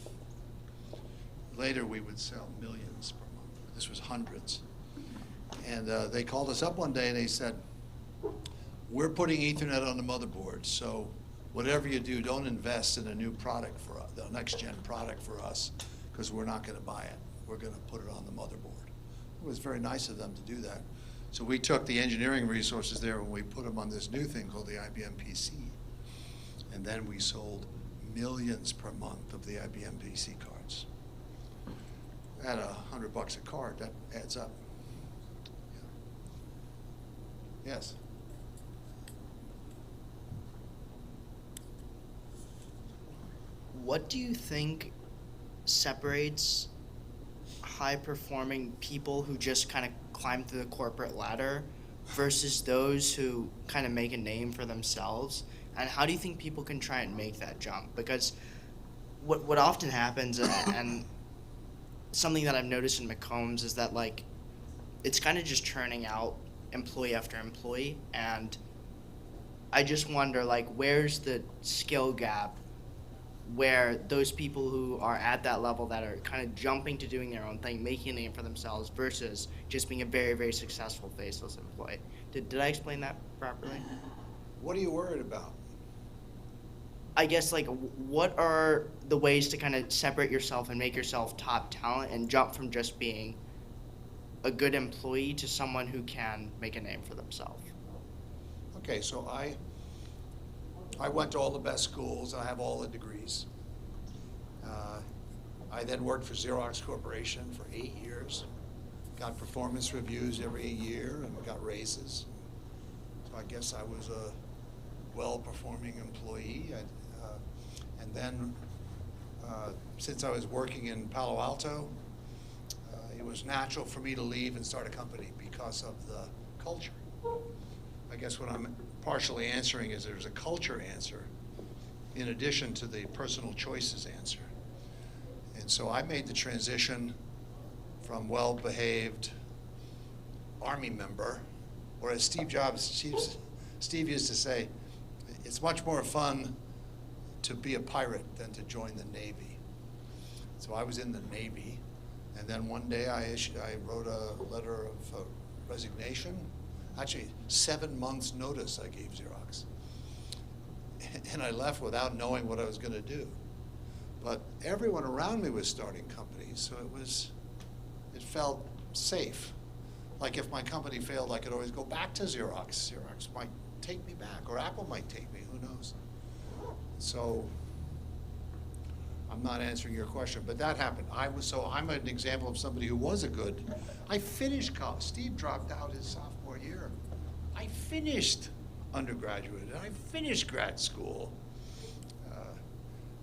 later we would sell millions per month. This was hundreds. And they called us up one day and they said, we're putting Ethernet on the motherboard, so whatever you do, don't invest in a new product for us, the next gen product for us, because we're not going to buy it. We're going to put it on the motherboard. It was very nice of them to do that. So we took the engineering resources there and we put them on this new thing called the IBM PC. And then we sold millions per month of the IBM PC cards. At $100 a card, that adds up. Yeah. Yes? What do you think separates high-performing people who just kind of climb through the corporate ladder versus those who kind of make a name for themselves? And how do you think people can try and make that jump? Because what often happens, and something that I've noticed in McCombs, is that like it's kind of just churning out employee after employee, and I just wonder like where's the skill gap where those people who are at that level that are kind of jumping to doing their own thing, making a name for themselves versus just being a very, very successful faceless employee. Did I explain that properly? What are you worried about? I guess like what are the ways to kind of separate yourself and make yourself top talent and jump from just being a good employee to someone who can make a name for themselves? Okay, so I went to all the best schools. I have all the degrees. I then worked for Xerox Corporation for 8 years. Got performance reviews every year and got raises. So I guess I was a well-performing employee. And then since I was working in Palo Alto, it was natural for me to leave and start a company because of the culture. I guess what I'm partially answering is there's a culture answer in addition to the personal choices answer. And so I made the transition from well-behaved Army member, or as Steve used to say, it's much more fun to be a pirate than to join the Navy. So I was in the Navy, and then one day I wrote a letter of resignation. Actually, 7 months notice I gave Xerox. And I left without knowing what I was going to do. But everyone around me was starting companies, so it felt safe. Like if my company failed, I could always go back to Xerox. Xerox might take me back, or Apple might take me, who knows? So I'm not answering your question, but that happened. I'm an example of somebody who was a good. I finished college. Steve dropped out his sophomore year. I finished undergraduate, and I finished grad school.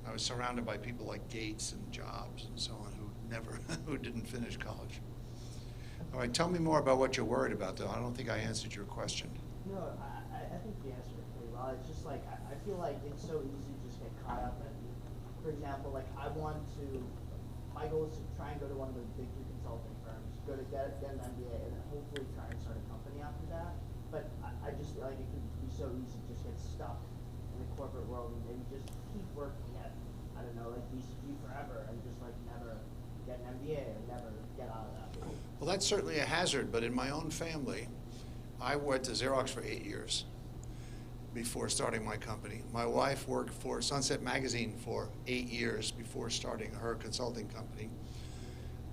I was surrounded by people like Gates and Jobs and so on who didn't finish college. All right, tell me more about what you're worried about, though. I don't think I answered your question. No, I think you answered it pretty well. It's just like, I feel like it's so easy to just get caught up in, for example, like my goal is to try and go to one of the big 3 consulting firms, get an MBA, and then hopefully try and start a company after that. But I just feel like it could be so easy to just get stuck in the corporate world and maybe just keep working at, I don't know, like BCG forever and just like never get an MBA or never get out of that. Well, that's certainly a hazard, but in my own family, I went to Xerox for 8 years before starting my company. My wife worked for Sunset Magazine for 8 years before starting her consulting company.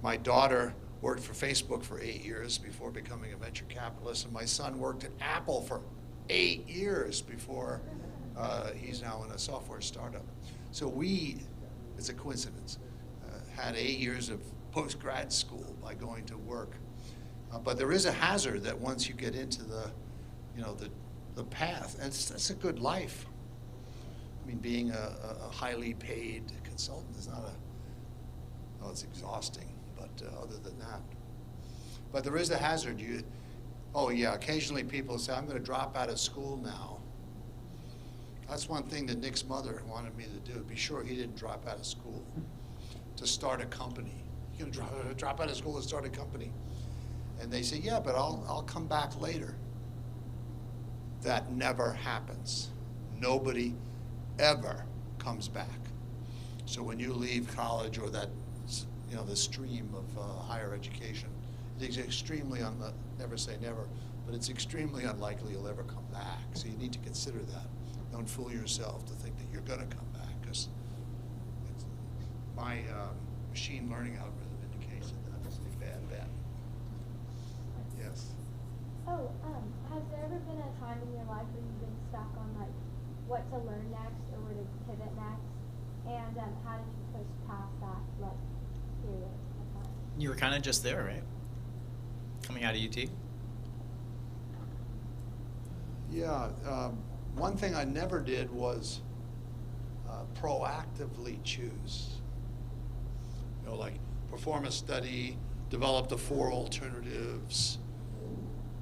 My daughter worked for Facebook for 8 years before becoming a venture capitalist, and my son worked at Apple for 8 years before he's now in a software startup. So we, it's a coincidence, had 8 years of post-grad school by going to work. But there is a hazard that once you get into the path, and it's a good life. I mean, being a highly paid consultant is not it's exhausting, but other than that. But there is a hazard. Occasionally people say, I'm going to drop out of school now. That's one thing that Nick's mother wanted me to do. Be sure he didn't drop out of school to start a company. You're going to drop out of school to start a company. And they say, yeah, but I'll come back later. That never happens. Nobody ever comes back. So when you leave college or that the stream of higher education. It's extremely never say never, but it's extremely unlikely you'll ever come back. So you need to consider that. Don't fool yourself to think that you're going to come back, because my machine learning algorithm indicates that that is a bad bet. Yes. Oh, has there ever been a time in your life where you've been stuck on like what to learn next or where to pivot next? And how did you push past that like period of time? You were kind of just there, right? Coming out of UT? Yeah. One thing I never did was proactively choose. Like perform a study, develop the 4 alternatives,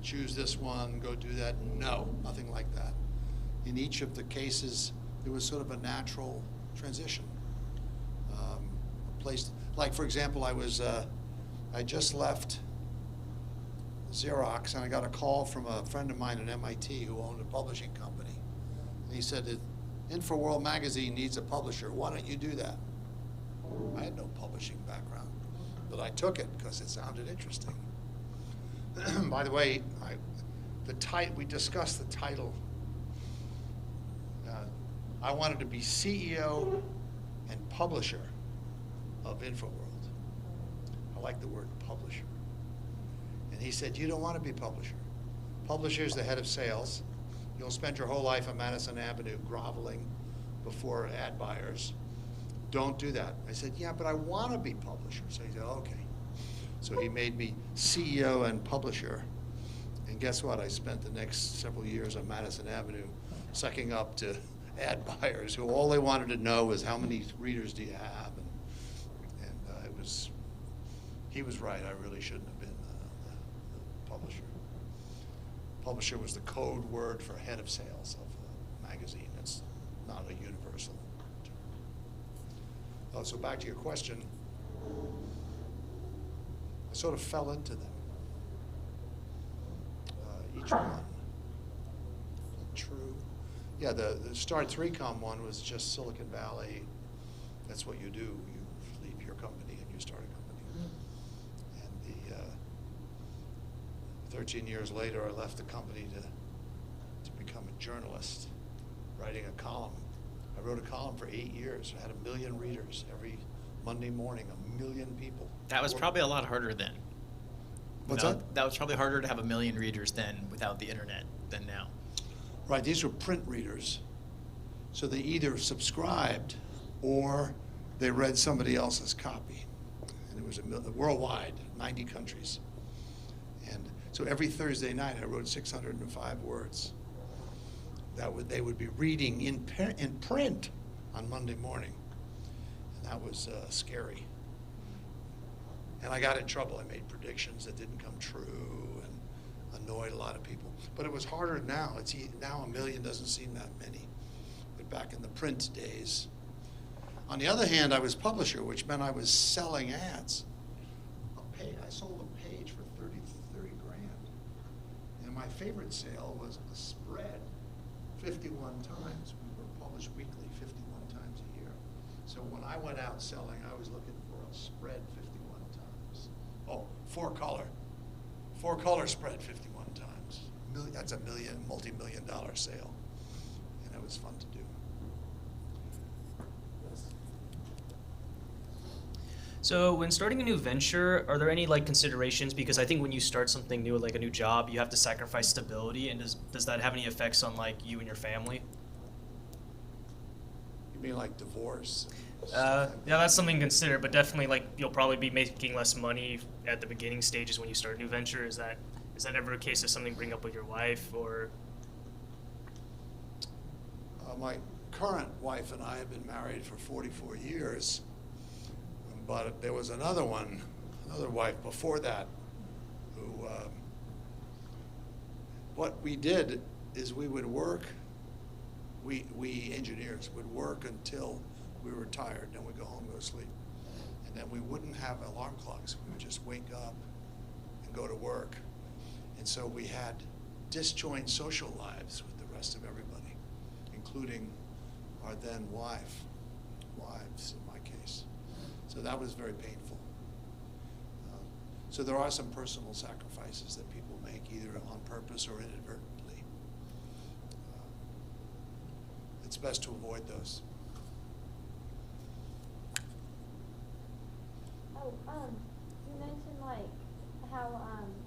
choose this one, go do that. No, nothing like that. In each of the cases, it was sort of a natural transition. A place, like for example, I just left Xerox, and I got a call from a friend of mine at MIT who owned a publishing company. And he said, InfoWorld magazine needs a publisher. Why don't you do that? I had no publishing background, but I took it because it sounded interesting. By the way, we discussed the title. I wanted to be CEO and publisher of InfoWorld. I like the word publisher. And he said, you don't want to be publisher. Publisher is the head of sales. You'll spend your whole life on Madison Avenue groveling before ad buyers. Don't do that. I said, yeah, but I want to be publisher. So he said, okay. So he made me CEO and publisher. And guess what? I spent the next several years on Madison Avenue sucking up to ad buyers who all they wanted to know was how many readers do you have? And he was right. I really shouldn't have been the publisher. Publisher was the code word for head of sales of a magazine. It's not a universal term. Oh, so back to your question. I sort of fell into them. Each one. True. Yeah, the Start 3Com one was just Silicon Valley. That's what you do. You leave your company and you start a company. And the 13 years later, I left the company to become a journalist, writing a column. I wrote a column for 8 years. I had 1 million readers every Monday morning, 1 million people. That was probably a lot harder then. What's that? That was probably harder to have 1 million readers then without the internet than now. Right, these were print readers. So they either subscribed or they read somebody else's copy. And it was worldwide, 90 countries. And so every Thursday night I wrote 605 words. They would be reading in print on Monday morning. And that was scary. And I got in trouble. I made predictions that didn't come true and annoyed a lot of people. But it was harder now. Now 1 million doesn't seem that many. But back in the print days. On the other hand, I was publisher, which meant I was selling ads. I sold a page for 30 grand. And my favorite sale was a spread 51 times. We were published weekly 51 times a year. So when I went out selling, I was looking for a spread 51 times. Oh, 4-color. 4-color spread 51 times. That's a multi-million-dollar sale. And it was fun to do. So when starting a new venture, are there any considerations? Because I think when you start something new, like a new job, you have to sacrifice stability. And does that have any effects on you and your family? You mean like divorce? Yeah, that's something to consider. But definitely, you'll probably be making less money at the beginning stages when you start a new venture. Is that ever a case of something to bring up with your wife or? My current wife and I have been married for 44 years. But there was another wife before that, who, what we did is we would work, we engineers would work until we were tired, then we'd go home, go to sleep. And then we wouldn't have alarm clocks. We would just wake up and go to work. And so we had disjoint social lives with the rest of everybody, including our then wives in my case. So that was very painful. So there are some personal sacrifices that people make, either on purpose or inadvertently. It's best to avoid those. Oh, you mentioned like how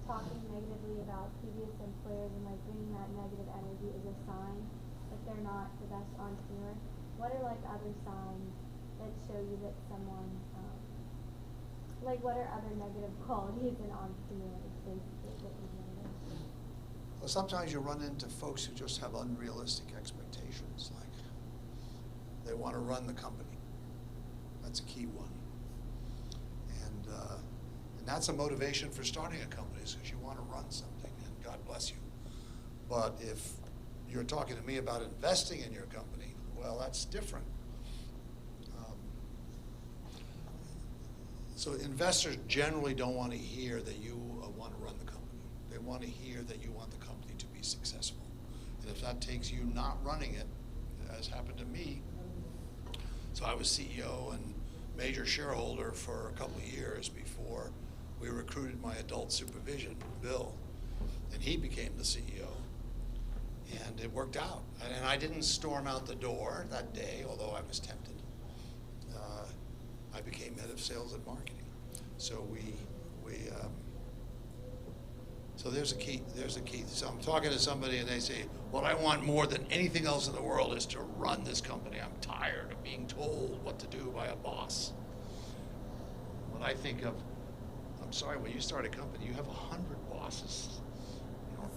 talking negatively about previous employers and like bringing that negative energy is a sign that they're not the best entrepreneur. What are like other signs that show you that someone, like what are other negative qualities in entrepreneurs basically that you notice? Well, sometimes you run into folks who just have unrealistic expectations, like they want to run the company. That's a key one. And that's a motivation for starting a company, is because you want to run something, and God bless you. But if you're talking to me about investing in your company, well, that's different. So investors generally don't want to hear that you want to run the company. They want to hear that you want the company to be successful. And if that takes you not running it, as happened to me, so I was CEO and major shareholder for a couple of years before we recruited my adult supervision, Bill, and he became the CEO. And it worked out. And I didn't storm out the door that day, although I was tempted. I became head of sales and marketing. So so there's a key. So I'm talking to somebody and they say, what I want more than anything else in the world is to run this company. I'm tired of being told what to do by a boss. When I think of, I'm sorry, when you start a company, you have 100 bosses.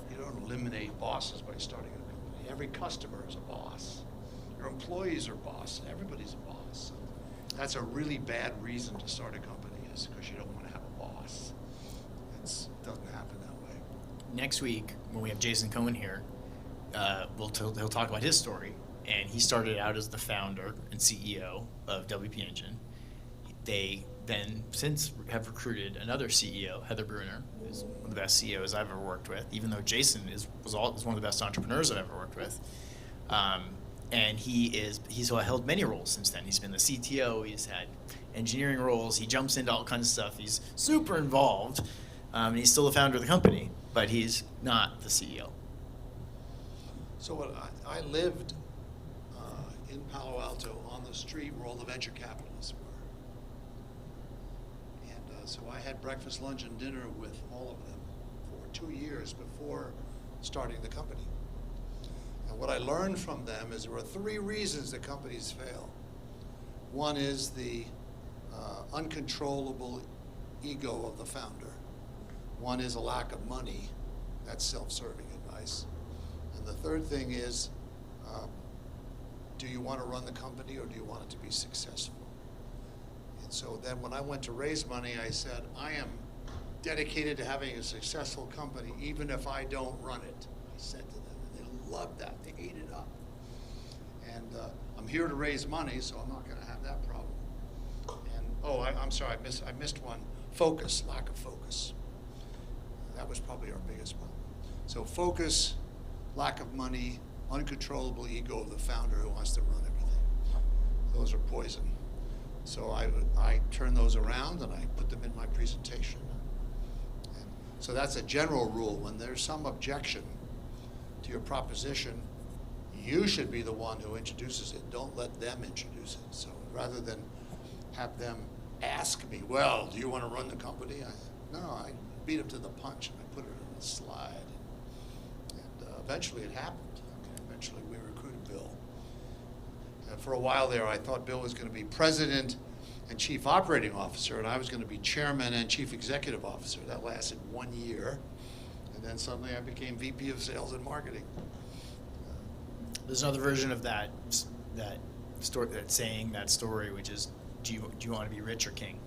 You don't eliminate bosses by starting a company. Every customer is a boss. Your employees are bosses. Everybody's a boss. That's a really bad reason to start a company, is because you don't want to have a boss. It doesn't happen that way. Next week, when we have Jason Cohen here, he'll talk about his story. And he started out as the founder and CEO of WP Engine. They then since have recruited another CEO, Heather Bruner, who's one of the best CEOs I've ever worked with, even though Jason is one of the best entrepreneurs I've ever worked with. And he's held many roles since then. He's been the CTO, he's had engineering roles, he jumps into all kinds of stuff. He's super involved, and he's still the founder of the company, but he's not the CEO. So I lived in Palo Alto on the street where all the venture capitalists were. And so I had breakfast, lunch, and dinner with all of them for 2 years before starting the company. And what I learned from them is there are 3 reasons that companies fail. One is the uncontrollable ego of the founder. One is a lack of money. That's self-serving advice. And the third thing is, do you want to run the company or do you want it to be successful? And so then when I went to raise money, I said, I am dedicated to having a successful company, even if I don't run it. I said to them, and they loved that. They ate it up. And I'm here to raise money, so I'm not going to have that problem. And I'm sorry, I missed one. Focus, lack of focus. That was probably our biggest one. So focus, lack of money, uncontrollable ego of the founder who wants to run everything. Those are poison. So I turn those around and I put them in my presentation. And so that's a general rule. When there's some objection to your proposition, you should be the one who introduces it. Don't let them introduce it. So rather than have them ask me, well, do you want to run the company? I beat them to the punch and I put it in a slide. And eventually it happened. Eventually we recruited Bill. For a while there, I thought Bill was going to be president and chief operating officer, and I was going to be chairman and chief executive officer. That lasted 1 year. And then suddenly I became VP of sales and marketing. There's another version of that story, which is, do you want to be rich or king?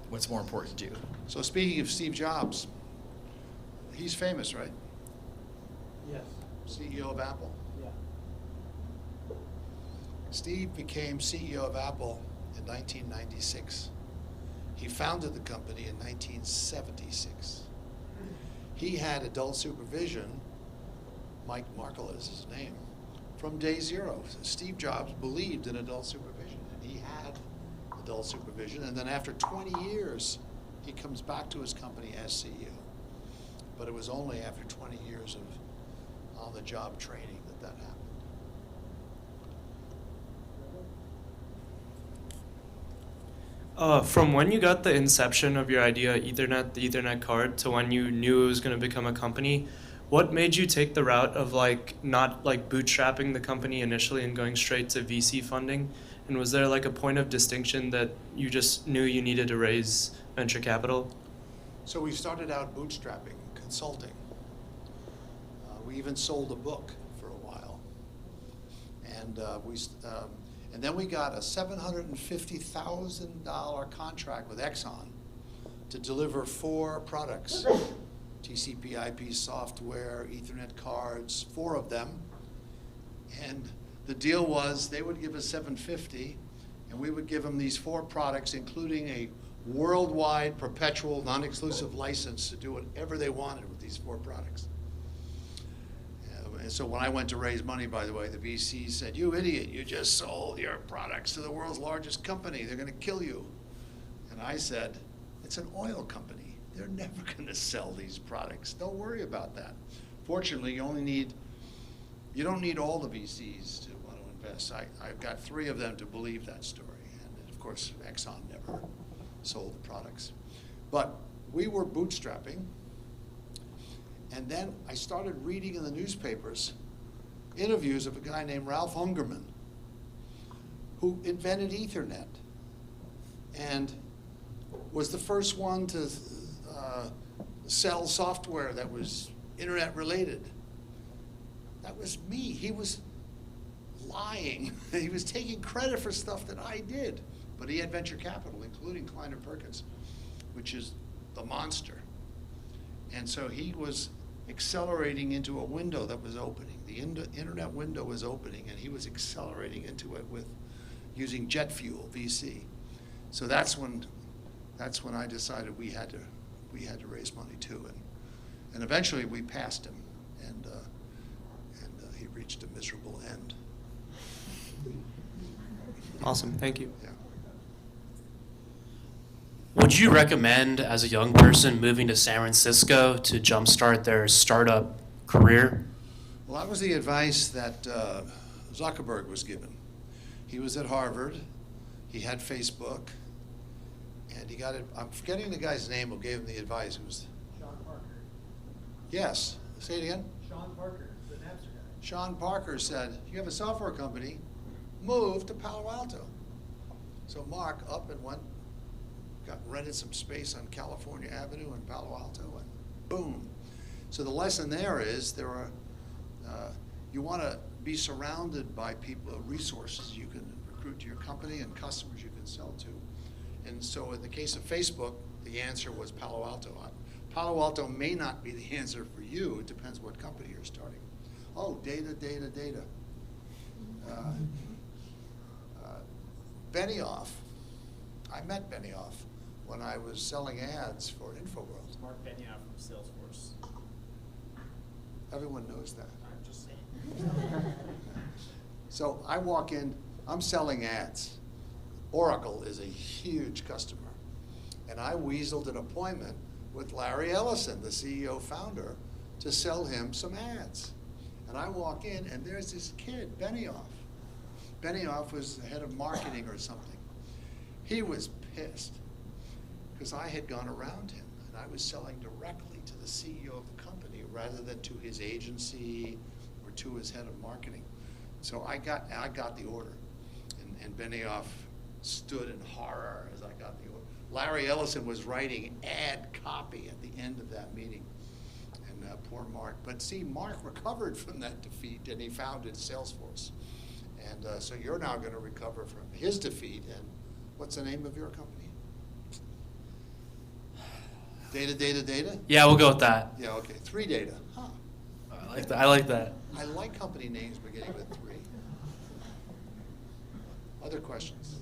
What's more important to you? So speaking of Steve Jobs, he's famous, right? Yes. CEO of Apple. Yeah. Steve became CEO of Apple in 1996. He founded the company in 1976. He had adult supervision, Mike Markle is his name, from day zero. Steve Jobs believed in adult supervision, and he had adult supervision. And then after 20 years, he comes back to his company as CEO. But it was only after 20 years of on-the-job training that happened. From when you got the inception of your idea, the Ethernet card, to when you knew it was going to become a company, what made you take the route of like not like bootstrapping the company initially and going straight to VC funding? And was there like a point of distinction that you just knew you needed to raise venture capital? So we started out bootstrapping, consulting. We even sold a book for a while. And and then we got a $750,000 contract with Exxon to deliver 4 products. TCP IP software, Ethernet cards, 4 of them. And the deal was they would give us $750, and we would give them these 4 products, including a worldwide perpetual non-exclusive license to do whatever they wanted with these 4 products. And so when I went to raise money, by the way, the VC said, "You idiot, you just sold your products to the world's largest company. They're going to kill you." And I said, "It's an oil company. They're never going to sell these products. Don't worry about that." Fortunately, you don't need all the VCs to want to invest. I've got 3 of them to believe that story. And of course, Exxon never sold the products. But we were bootstrapping. And then I started reading in the newspapers interviews of a guy named Ralph Ungerman, who invented Ethernet and was the first one to sell software that was internet related. That was me. He was lying. He was taking credit for stuff that I did. But he had venture capital, including Kleiner Perkins, which is the monster. And so he was accelerating into a window that was opening. The internet window was opening, and he was accelerating into it with using jet fuel, VC. So that's when I decided we had to raise money too, and eventually we passed him, and he reached a miserable end. Awesome, thank you. Yeah. Would you recommend, as a young person moving to San Francisco, to jumpstart their startup career? Well, that was the advice that Zuckerberg was given. He was at Harvard. He had Facebook, and he got it. I'm forgetting the guy's name who gave him the advice. It was Sean Parker. Yes. Say it again. Sean Parker, the Napster guy. Sean Parker said, "You have a software company, move to Palo Alto." So Mark up and rented some space on California Avenue in Palo Alto, and boom. So the lesson there is you want to be surrounded by people, resources you can recruit to your company and customers you can sell to. And so in the case of Facebook, the answer was Palo Alto. Palo Alto may not be the answer for you. It depends what company you're starting. Oh, data. Benioff. I met Benioff when I was selling ads for InfoWorld. Mark Benioff from Salesforce. Everyone knows that. I'm just saying. So I walk in, I'm selling ads. Oracle is a huge customer. And I weaseled an appointment with Larry Ellison, the CEO founder, to sell him some ads. And I walk in, and there's this kid, Benioff. Benioff was the head of marketing or something. He was pissed because I had gone around him, and I was selling directly to the CEO of the company rather than to his agency or to his head of marketing. So I got the order, and Benioff stood in horror as I got the order. Larry Ellison was writing ad copy at the end of that meeting, and poor Mark. But see, Mark recovered from that defeat, and he founded Salesforce. And so you're now going to recover from his defeat. And what's the name of your company? Data? Yeah, we'll go with that. Yeah, okay. 3 Data. Huh. I like that. I like company names beginning with 3. Other questions?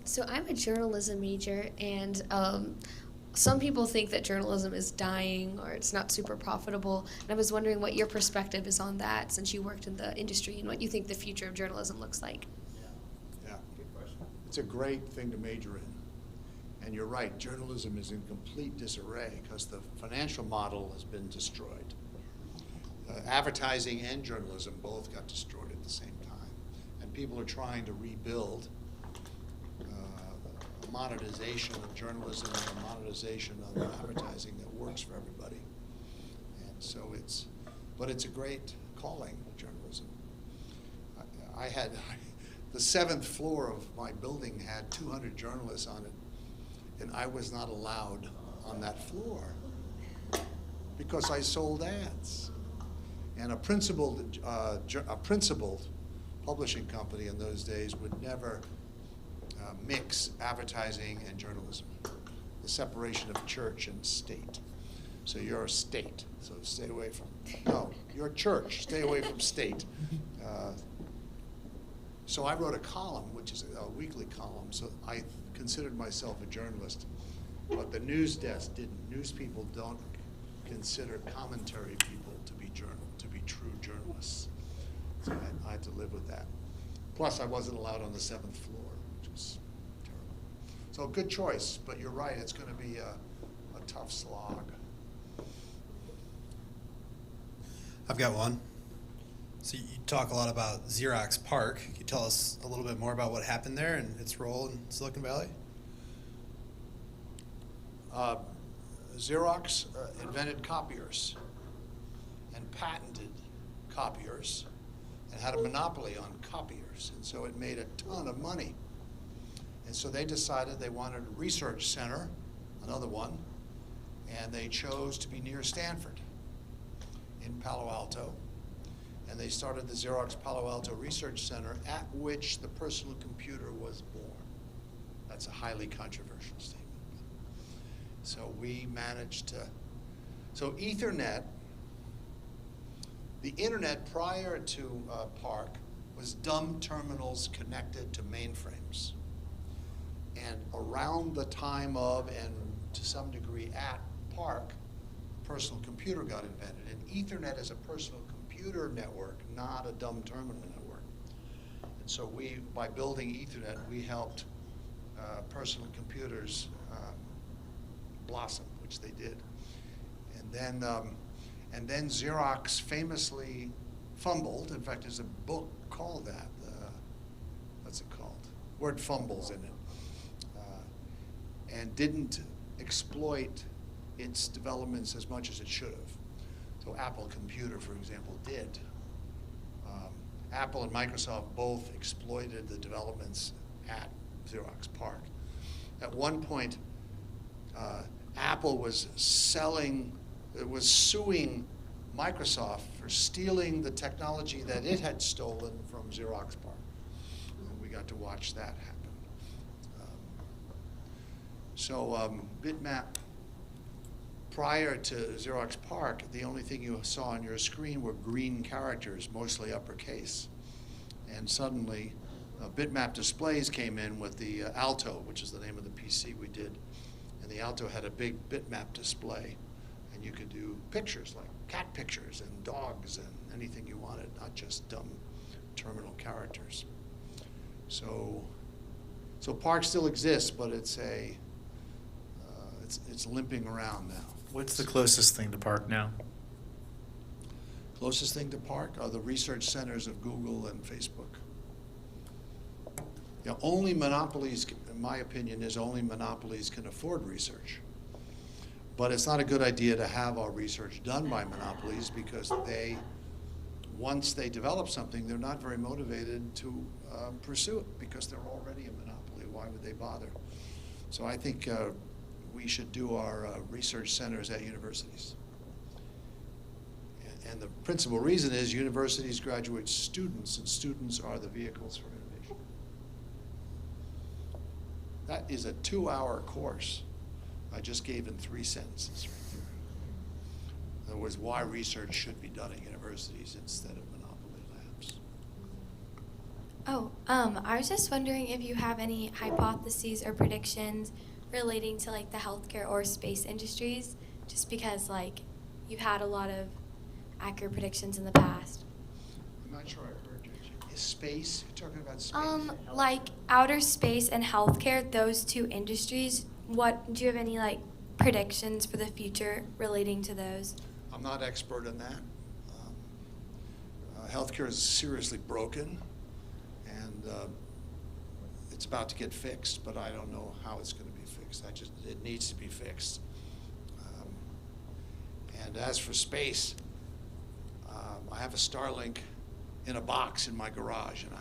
So I'm a journalism major, and some people think that journalism is dying or it's not super profitable. And I was wondering what your perspective is on that, since you worked in the industry, and what you think the future of journalism looks like. Yeah. Good question. It's a great thing to major in. And you're right, journalism is in complete disarray because the financial model has been destroyed. Advertising and journalism both got destroyed at the same time. And people are trying to rebuild a monetization of journalism and a monetization of advertising that works for everybody. And so but it's a great calling, journalism. I had, the 7th floor of my building had 200 journalists on it, and I was not allowed on that floor because I sold ads. And a principled publishing company in those days would never mix advertising and journalism, the separation of church and state. So you're a state, so stay away from, no, you're a church, stay away from state. So I wrote a column, which is a weekly column, so I considered myself a journalist, but the news desk didn't. News people don't consider commentary people to be true journalists. So I had to live with that. Plus, I wasn't allowed on the 7th floor, which was terrible. So good choice, but you're right, it's going to be a tough slog. I've got one. So you talk a lot about Xerox PARC. Can you tell us a little bit more about what happened there and its role in Silicon Valley? Xerox invented copiers and patented copiers and had a monopoly on copiers. And so it made a ton of money. And so they decided they wanted a research center, another one, and they chose to be near Stanford in Palo Alto. And they started the Xerox Palo Alto Research Center, at which the personal computer was born. That's a highly controversial statement. So we managed to, so Ethernet, the internet prior to PARC was dumb terminals connected to mainframes. And around the time of, and to some degree at PARC, personal computer got invented. And Ethernet is a personal computer network, not a dumb terminal network. And so we, by building Ethernet, we helped personal computers blossom, which they did. And then Xerox famously fumbled. In fact, there's a book called that. What's it called? Word fumbles in it. And didn't exploit its developments as much as it should have. So Apple Computer, for example, did. Apple and Microsoft both exploited the developments at Xerox PARC. At one point, Apple was suing Microsoft for stealing the technology that it had stolen from Xerox PARC. And we got to watch that happen. Bitmap, prior to Xerox PARC, the only thing you saw on your screen were green characters, mostly uppercase. And suddenly, bitmap displays came in with the Alto, which is the name of the PC we did. And the Alto had a big bitmap display. And you could do pictures, like cat pictures and dogs and anything you wanted, not just dumb terminal characters. So PARC still exists, but it's limping around now. What's the closest thing to PARC now? Closest thing to PARC are the research centers of Google and Facebook. Only monopolies, in my opinion, only monopolies can afford research. But it's not a good idea to have our research done by monopolies because once they develop something, they're not very motivated to pursue it because they're already a monopoly. Why would they bother? So I think we should do our research centers at universities. And the principal reason is universities graduate students, and students are the vehicles for innovation. That is a 2-hour course I just gave in 3 sentences right there. In other words, why research should be done at universities instead of monopoly labs. I was just wondering if you have any hypotheses or predictions relating to like the healthcare or space industries, just because like you've had a lot of accurate predictions in the past. I'm not sure I heard you. Is space? You're talking about space? Like outer space and healthcare, those two industries, what do you have any like predictions for the future relating to those? I'm not expert in that. Healthcare is seriously broken, and it's about to get fixed, but I don't know how it's going to be fixed. It needs to be fixed. And as for space, I have a Starlink in a box in my garage, and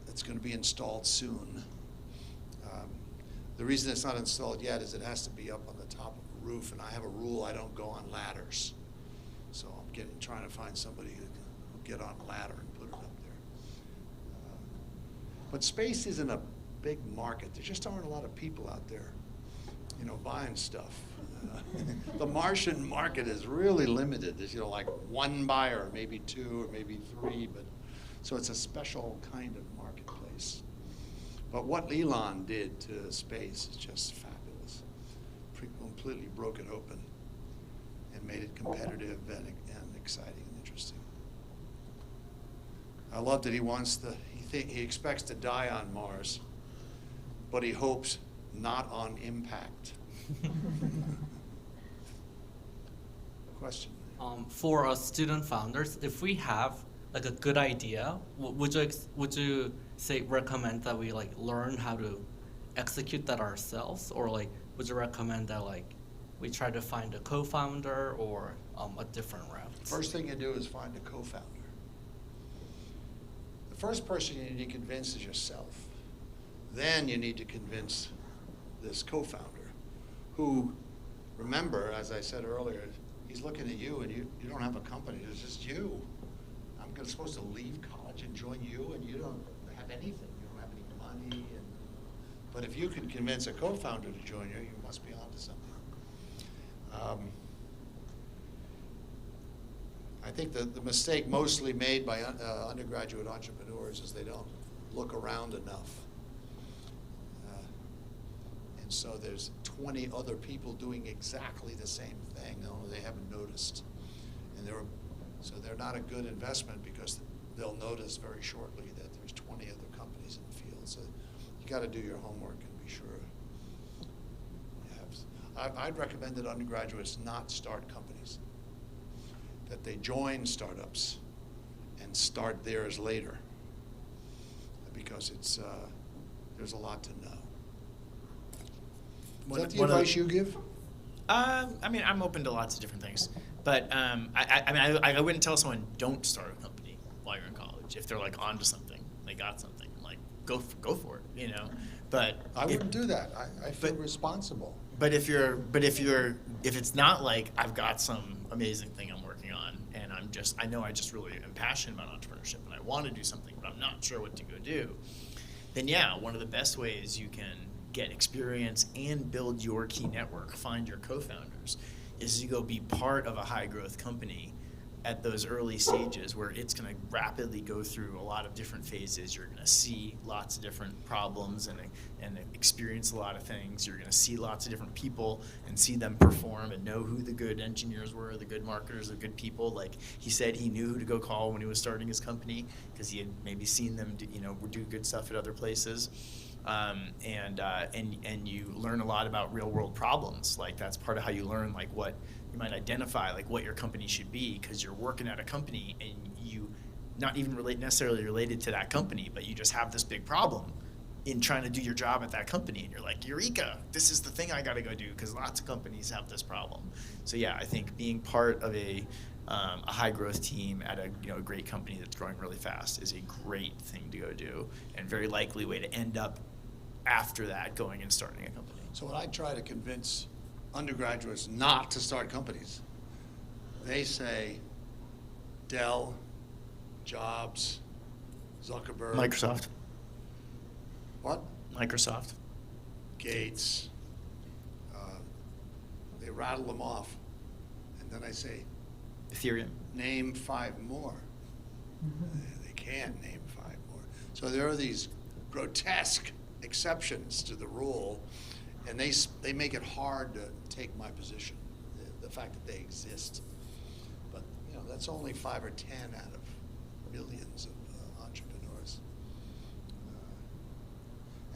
it's going to be installed soon. The reason it's not installed yet is it has to be up on the top of the roof, and I have a rule: I don't go on ladders. So I'm trying to find somebody who will get on a ladder and put it up there. But space isn't a big market. There just aren't a lot of people out there, buying stuff. The Martian market is really limited. There's, like one buyer, maybe two or maybe three, so it's a special kind of marketplace. But what Elon did to space is just fabulous. Completely broke it open and made it competitive and exciting and interesting. I love that he expects to die on Mars, but he hopes not on impact. Question. For us student founders, if we have like a good idea, would you say recommend that we like learn how to execute that ourselves, or like would you recommend that like we try to find a co-founder or a different route? First thing you do is find a co-founder. The first person you need to convince is yourself. Then you need to convince this co-founder, who, remember, as I said earlier, he's looking at you, and you don't have a company. It's just you. I'm supposed to leave college and join you, and you don't have anything. You don't have any money. But if you can convince a co-founder to join you, you must be onto something. I think the mistake mostly made by undergraduate entrepreneurs is they don't look around enough. And so there's 20 other people doing exactly the same thing, only they haven't noticed. So they're not a good investment, because they'll notice very shortly that there's 20 other companies in the field. So you got to do your homework and be sure. I'd recommend that undergraduates not start companies, that they join startups and start theirs later, because there's a lot to know. Is that the advice you give? I mean, I'm open to lots of different things, but I wouldn't tell someone don't start a company while you're in college if they're like onto something, they got something, like go for it, But I wouldn't do that. I feel responsible. But if it's not like I've got some amazing thing I'm working on, and I know I just really am passionate about entrepreneurship and I want to do something, but I'm not sure what to go do, then yeah, one of the best ways you can get experience and build your key network, find your co-founders, is to go be part of a high growth company at those early stages where it's going to rapidly go through a lot of different phases. You're going to see lots of different problems and experience a lot of things. You're going to see lots of different people and see them perform and know who the good engineers were, the good marketers, the good people. Like he said, he knew who to go call when he was starting his company because he had maybe seen them do good stuff at other places. And you learn a lot about real world problems. Like that's part of how you learn like what you might identify, like what your company should be, because you're working at a company and you not even necessarily related to that company, but you just have this big problem in trying to do your job at that company, and you're like, eureka, this is the thing I got to go do because lots of companies have this problem. So yeah, I think being part of a high growth team at a great company that's growing really fast is a great thing to go do, and very likely way to end up after that going and starting a company. So when I try to convince undergraduates not to start companies, they say Dell, Jobs, Zuckerberg, Microsoft. What? Microsoft. Gates. They rattle them off, and then I say, Ethereum. Name 5 more. They can't name 5 more. So there are these grotesque exceptions to the rule, and they make it hard to take my position, the fact that they exist. But that's only 5 or 10 out of millions of entrepreneurs.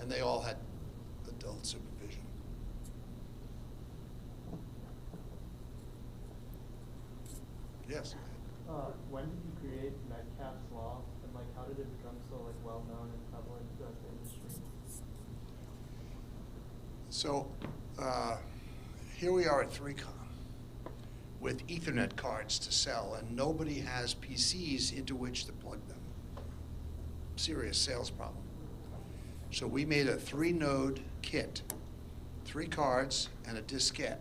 and they all had adult supervision. Yes. When did you create Metcalfe's Law, and like how did it become so like well known and prevalent throughout the industry? So here we are at 3Con with Ethernet cards to sell, and nobody has PCs into which to plug them. Serious sales problem. So we made a 3-node kit, 3 cards and a diskette.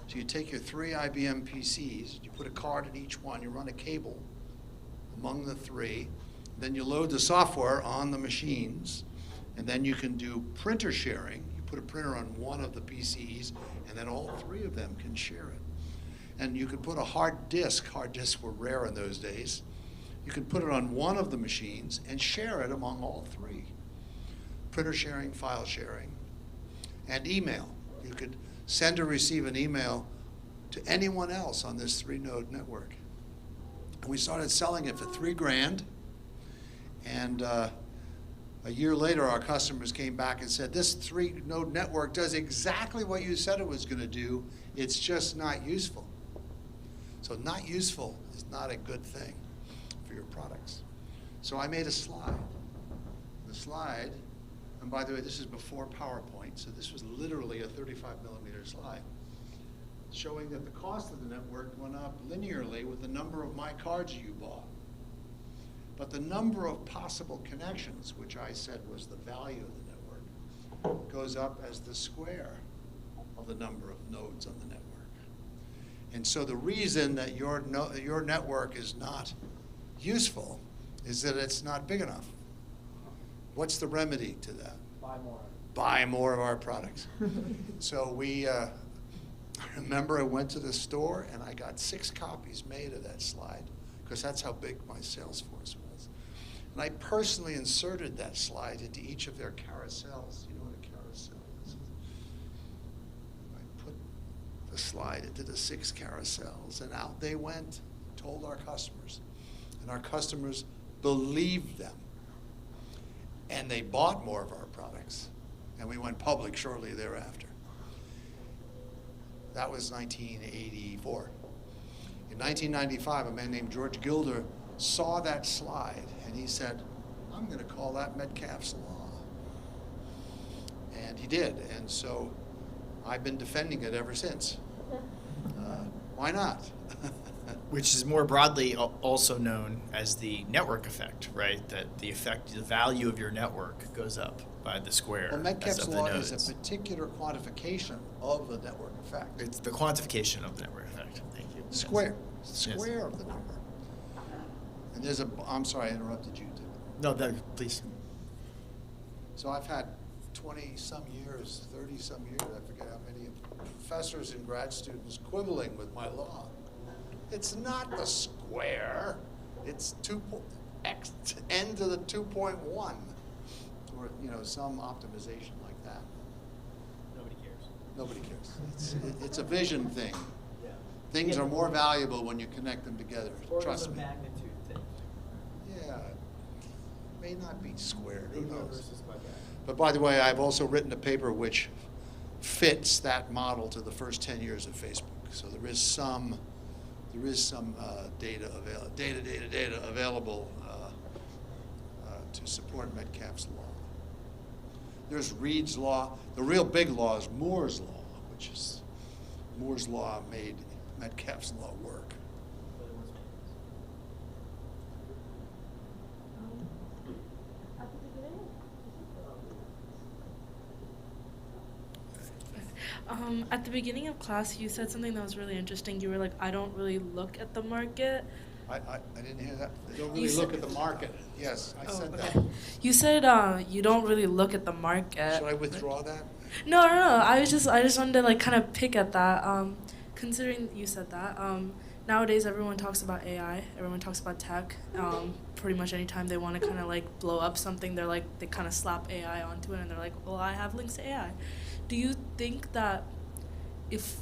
So you take your 3 IBM PCs, you put a card in each one, you run a cable among the 3, then you load the software on the machines, and then you can do printer sharing. You put a printer on one of the PCs, and then all 3 of them can share it. And you could put a hard disks were rare in those days. You could put it on one of the machines and share it among all 3. Printer sharing, file sharing, and email. You could send or receive an email to anyone else on this 3-node network. And we started selling it for $3,000, and a year later our customers came back and said, this 3-node network does exactly what you said it was going to do, it's just not useful. So not useful is not a good thing for your products. So I made a slide. The slide, and by the way, this is before PowerPoint, so this was literally a 35mm slide, showing that the cost of the network went up linearly with the number of my cards you bought. But the number of possible connections, which I said was the value of the network, goes up as the square of the number of nodes on the network. And so the reason that your network is not useful is that it's not big enough. What's the remedy to that? Buy more. Buy more of our products. So we, I remember I went to the store and I got 6 copies made of that slide, because that's how big my sales force was. And I personally inserted that slide into each of their carousels. You know what a carousel is? I put the slide into the 6 carousels, and out they went, told our customers. And our customers believed them. And they bought more of our products. And we went public shortly thereafter. That was 1984. In 1995, a man named George Gilder saw that slide, and he said, I'm going to call that Metcalfe's Law. And he did, and so I've been defending it ever since. Why not? Which is more broadly also known as the network effect, right? That the value of your network goes up by the square. Well, as Metcalfe's of the Law nodes. is a particular quantification of the network effect. It's the quantification of the network effect. Thank you. Square. Yes. Square of the number. And there's a, I'm sorry, I interrupted you. No, please. So I've had 20-some years, 30-some years, I forget how many, professors and grad students quibbling with my law. It's not the square. It's n to the 2.1, or some optimization like that. Nobody cares. Nobody cares. It's a vision thing. Yeah. Things are more valuable when you connect them together. Trust me. Magnitude thing. Yeah, may not be squared. Who knows? But by the way, I've also written a paper which fits that model to the first 10 years of Facebook. So there is some data available to support Metcalfe's Law. There's Reed's Law. The real big law is Moore's Law, which is Moore's Law made Metcalfe's Law work. At the beginning of class, you said something that was really interesting. You were like, I don't really look at the market. I didn't hear that. I don't really look at the market. Yes, I said that. You said you don't really look at the market. Should I withdraw that? No. I just wanted to like kind of pick at that. Considering you said that, nowadays everyone talks about AI. Everyone talks about tech. Pretty much anytime they want to kind of like blow up something, they kind of slap AI onto it, and they're like, well, I have links to AI. Do you think that if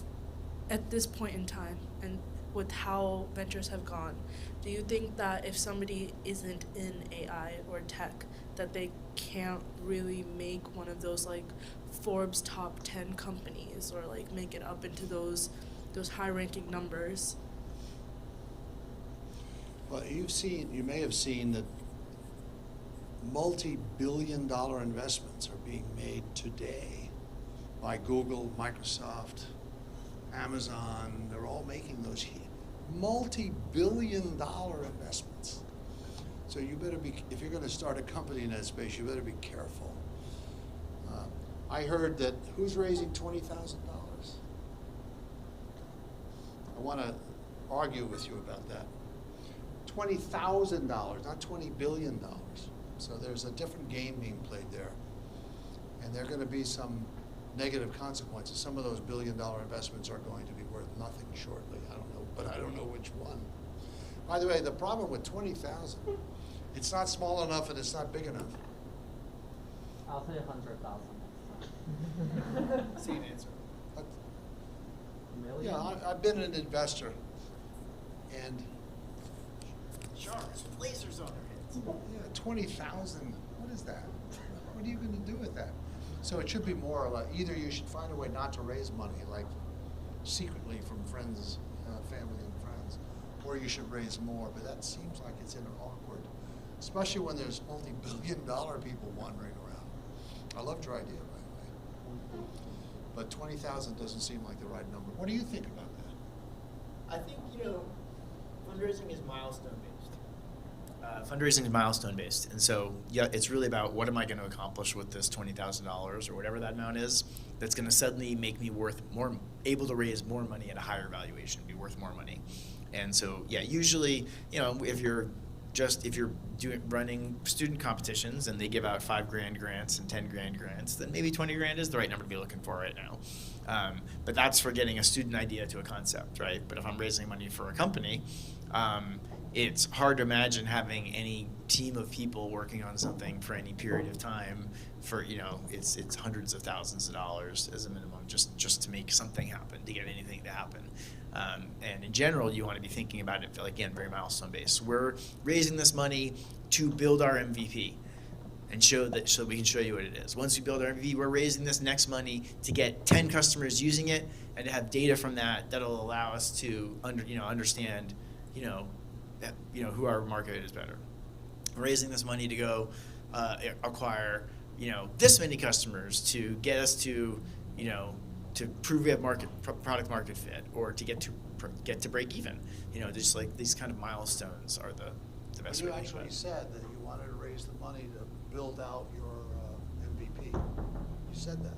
at this point in time, and with how ventures have gone, do you think that if somebody isn't in AI or tech, that they can't really make one of those like Forbes top 10 companies or like make it up into those high-ranking numbers? Well, you may have seen that multi-billion-dollar investments are being made today by Google, Microsoft, Amazon. They're all making those multi-billion-dollar investments. So you better be, if you're going to start a company in that space, you better be careful. I heard that, who's raising $20,000? I want to argue with you about that. $20,000, not $20 billion. So there's a different game being played there. And there are going to be some negative consequences. Some of those billion-dollar investments are going to be worth nothing shortly. I don't know, but I don't know which one. By the way, the problem with 20,000, it's not small enough and it's not big enough. I'll say 100,000. Same answer. But, Million? yeah, I've been an investor, and Sharks with lasers on their heads. yeah, 20,000. What is that? What are you going to do with that? So it should be more like either you should find a way not to raise money, like secretly from friends, family and friends, or you should raise more. But that seems like it's in an awkward, especially when there's multi-billion-dollar people wandering around. I loved your idea, by the way. But 20,000 doesn't seem like the right number. What do you think about that? I think, fundraising is milestone based. Fundraising is milestone based. And so, yeah, it's really about what am I going to accomplish with this $20,000 or whatever that amount is that's going to suddenly make me able to raise more money at a higher valuation, be worth more money. And so, yeah, usually, if you're running student competitions and they give out $5,000 grants and $10,000 grants, then maybe $20,000 is the right number to be looking for right now. But that's for getting a student idea to a concept, right? But if I'm raising money for a company, it's hard to imagine having any team of people working on something for any period of time for, it's hundreds of thousands of dollars as a minimum just to make something happen, to get anything to happen. And in general, you want to be thinking about it, again, very milestone based. We're raising this money to build our MVP and so we can show you what it is. Once we build our MVP, we're raising this next money to get 10 customers using it and to have data from that'll allow us to understand, who our market is better. We're raising this money to go acquire, this many customers to get us to, to prove we have product market fit, or to get to break even. Just like these kind of milestones are the best way to think about You actually it. said that you wanted to raise the money to build out your MVP. You said that.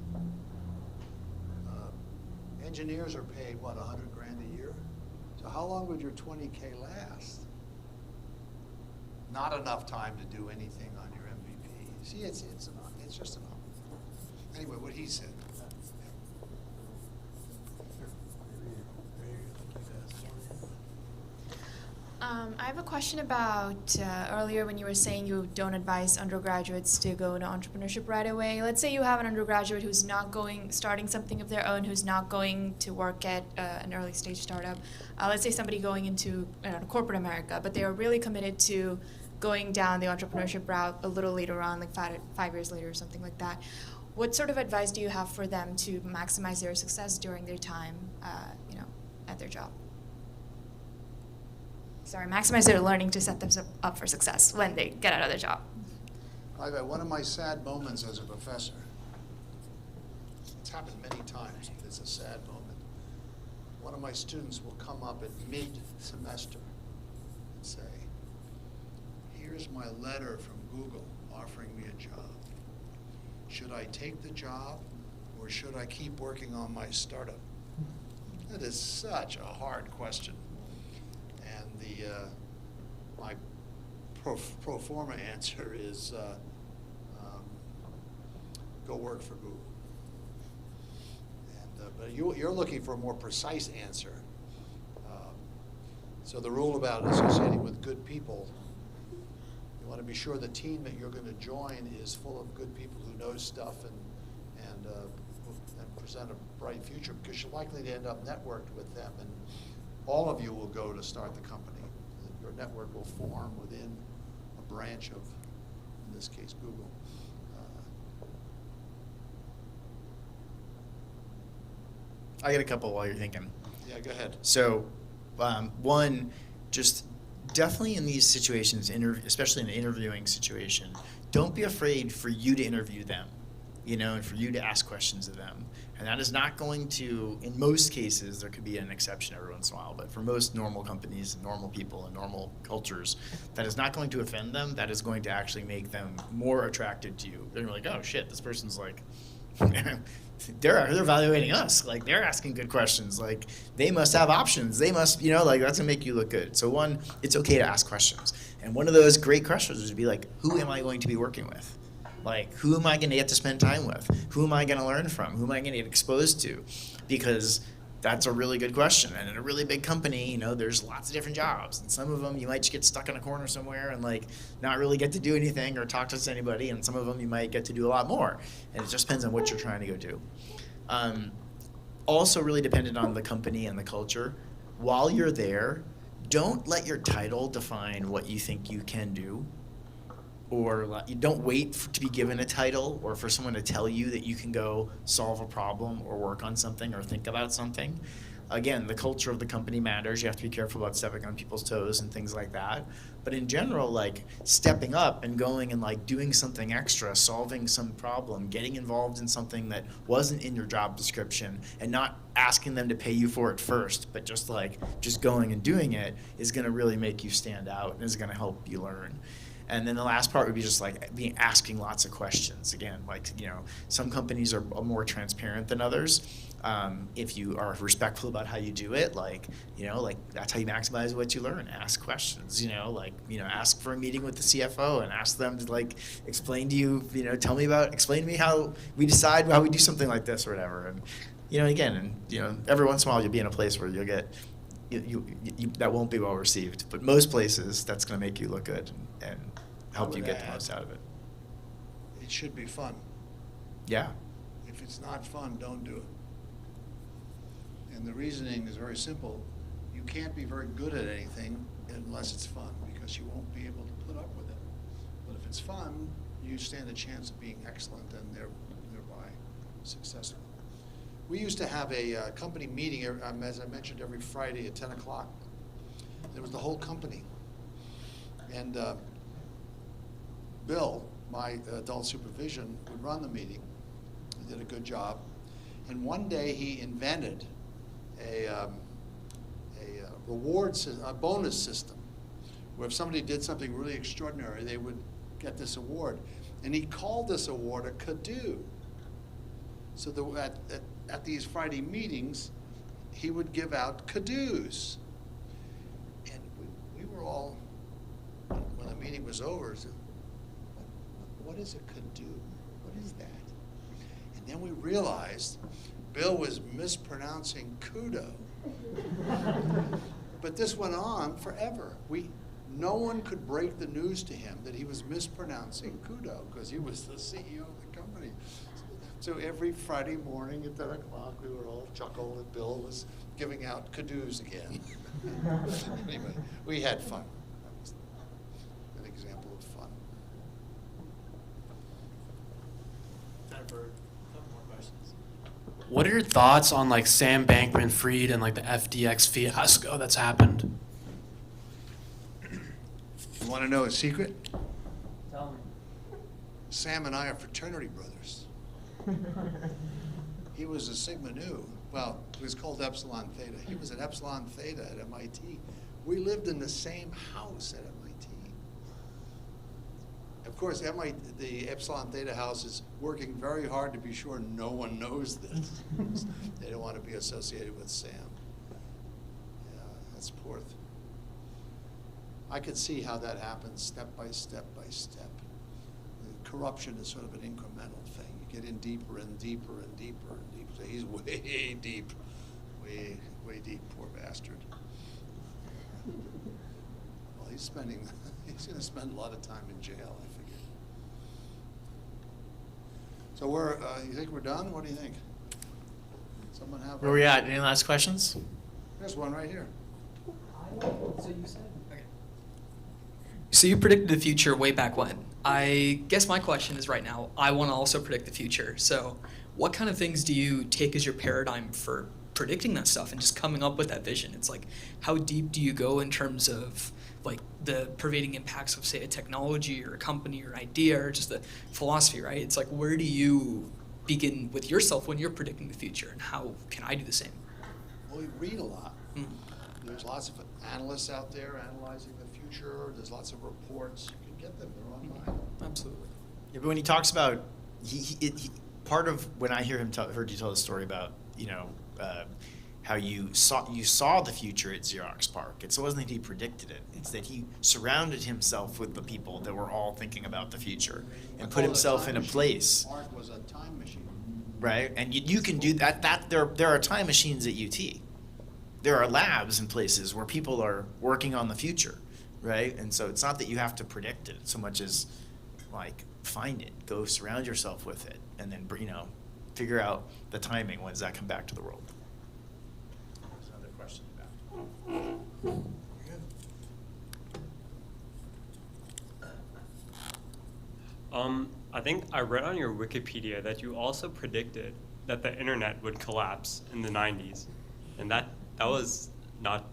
Engineers are paid, what, $100,000 a year? So how long would your 20K last? Not enough time to do anything on your MVP. See, it's just enough. Anyway, what he said. I have a question about earlier when you were saying you don't advise undergraduates to go into entrepreneurship right away. Let's say you have an undergraduate who's not starting something of their own, who's not going to work at an early stage startup. Let's say somebody going into corporate America, but they are really committed to going down the entrepreneurship route a little later on, like 5 years later or something like that. What sort of advice do you have for them to maximize their success during their time, at their job? Maximize their learning to set them up for success when they get out of their job. By the way, one of my sad moments as a professor, it's happened many times, it's a sad moment. One of my students will come up at mid-semester and say, here's my letter from Google offering me a job. Should I take the job or should I keep working on my startup? That is such a hard question. And my pro forma answer is go work for Google. And, but you're looking for a more precise answer. So the rule about associating with good people, you want to be sure the team that you're going to join is full of good people who know stuff and represent a bright future because you're likely to end up networked with them, and all of you will go to start the company. Your network will form within a branch of, in this case, Google. I got a couple while you're thinking. Yeah, go ahead. So, one, just definitely in these situations, especially in an interviewing situation, don't be afraid for you to interview them, and for you to ask questions of them. And that is not going to, in most cases, there could be an exception every once in a while, but for most normal companies and normal people and normal cultures, that is not going to offend them. That is going to actually make them more attracted to you. They're like, oh shit, this person's like, they're evaluating us. Like, they're asking good questions. Like, they must have options. They must, like, that's gonna make you look good. So one, it's okay to ask questions. And one of those great questions would be like, who am I going to be working with? Like, who am I gonna get to spend time with? Who am I gonna learn from? Who am I gonna get exposed to? Because that's a really good question. And in a really big company, there's lots of different jobs. And some of them you might just get stuck in a corner somewhere and like not really get to do anything or talk to anybody. And some of them you might get to do a lot more. And it just depends on what you're trying to go do. Also really dependent on the company and the culture. While you're there, don't let your title define what you think you can do. Or you don't wait to be given a title or for someone to tell you that you can go solve a problem or work on something or think about something. Again, the culture of the company matters. You have to be careful about stepping on people's toes and things like that. But in general, like stepping up and going and like doing something extra, solving some problem, getting involved in something that wasn't in your job description and not asking them to pay you for it first, but just going and doing it is going to really make you stand out and is going to help you learn. And then the last part would be just like asking lots of questions. Again, some companies are more transparent than others. If you are respectful about how you do it, that's how you maximize what you learn. Ask questions, ask for a meeting with the CFO and ask them to explain to you, explain to me how we decide how we do something like this or whatever. And, every once in a while you'll be in a place where you'll get, you that won't be well received. But most places, that's going to make you look good and help you get the most out of it. It should be fun. Yeah. If it's not fun, don't do it. And the reasoning is very simple. You can't be very good at anything unless it's fun, because you won't be able to put up with it. But if it's fun, you stand a chance of being excellent and thereby successful. We used to have a company meeting, as I mentioned, every Friday at 10 o'clock. It was the whole company. And Bill, my adult supervision, would run the meeting. He did a good job. And one day he invented a bonus system, where if somebody did something really extraordinary, they would get this award. And he called this award a Kadoo. So at these Friday meetings, he would give out Kadoos. And we were all, when the meeting was over, said, what is a Kadoo? What is that? And then we realized Bill was mispronouncing kudo. But this went on forever. No one could break the news to him that he was mispronouncing kudo, because he was the CEO of the company. So every Friday morning at 10 o'clock, we would all chuckle that Bill was giving out kadoos again. Anyway, we had fun. That was an example of fun. Time for a couple more questions. What are your thoughts on Sam Bankman-Fried and the FTX fiasco that's happened? You want to know a secret? Tell me. Sam and I are fraternity brothers. He was a Sigma Nu. Well, it was called Epsilon Theta. He was an Epsilon Theta at MIT. We lived in the same house at MIT. Of course, the Epsilon Theta house is working very hard to be sure no one knows this. They don't want to be associated with Sam. Yeah, that's poor. I could see how that happens step by step by step. Corruption is sort of an incremental thing. You get in deeper and deeper and deeper and deeper. So he's way deep, way deep, poor bastard. Well, he's going to spend a lot of time in jail, I figure. So you think we're done? What do you think? Someone have? Where we at? Any last questions? There's one right here. So you said. Okay. So you predicted the future way back when. I guess my question is right now. I want to also predict the future. So, what kind of things do you take as your paradigm for predicting that stuff and just coming up with that vision? It's like, how deep do you go in terms of like the pervading impacts of, say, a technology or a company or idea or just the philosophy, right? It's like, where do you begin with yourself when you're predicting the future, and how can I do the same? Well, we read a lot. There's lots of analysts out there analyzing the future. There's lots of reports. You can get them. They're online. Absolutely. Yeah, but when he talks about, part of when I heard you tell the story about, how you saw the future at Xerox PARC. It wasn't that he predicted it. It's that he surrounded himself with the people that were all thinking about the future and put himself in a place. PARC was a time machine. Right, and you can do that. There are time machines at UT. There are labs in places where people are working on the future, right? And so it's not that you have to predict it so much as like find it, go surround yourself with it, and then figure out the timing. When does that come back to the world? There's another question back. I think I read on your Wikipedia that you also predicted that the internet would collapse in the 90s, and that was not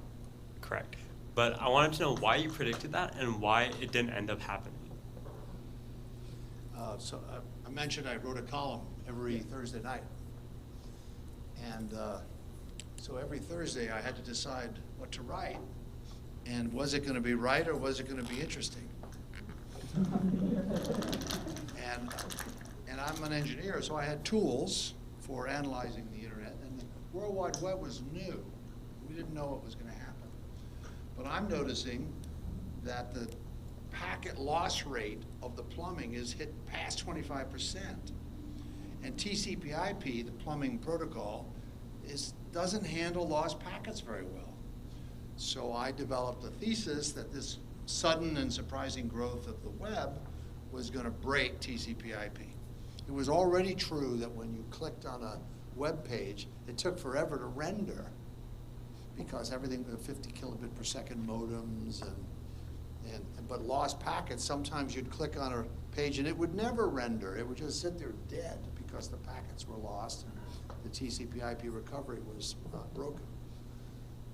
correct. But I wanted to know why you predicted that and why it didn't end up happening. I mentioned I wrote a column every Thursday night. And so every Thursday I had to decide what to write. And was it going to be right or was it going to be interesting? And I'm an engineer, so I had tools for analyzing the internet. And the World Wide Web was new. We didn't know what was going to happen. But I'm noticing that the packet loss rate of the plumbing is hit past 25%. And TCP/IP, the plumbing protocol, doesn't handle lost packets very well. So I developed a thesis that this sudden and surprising growth of the web was going to break TCP/IP. It was already true that when you clicked on a web page, it took forever to render because everything with 50 kilobit per second modems but lost packets, sometimes you'd click on a page and it would never render. It would just sit there dead because the packets were lost and the TCP/IP recovery was broken.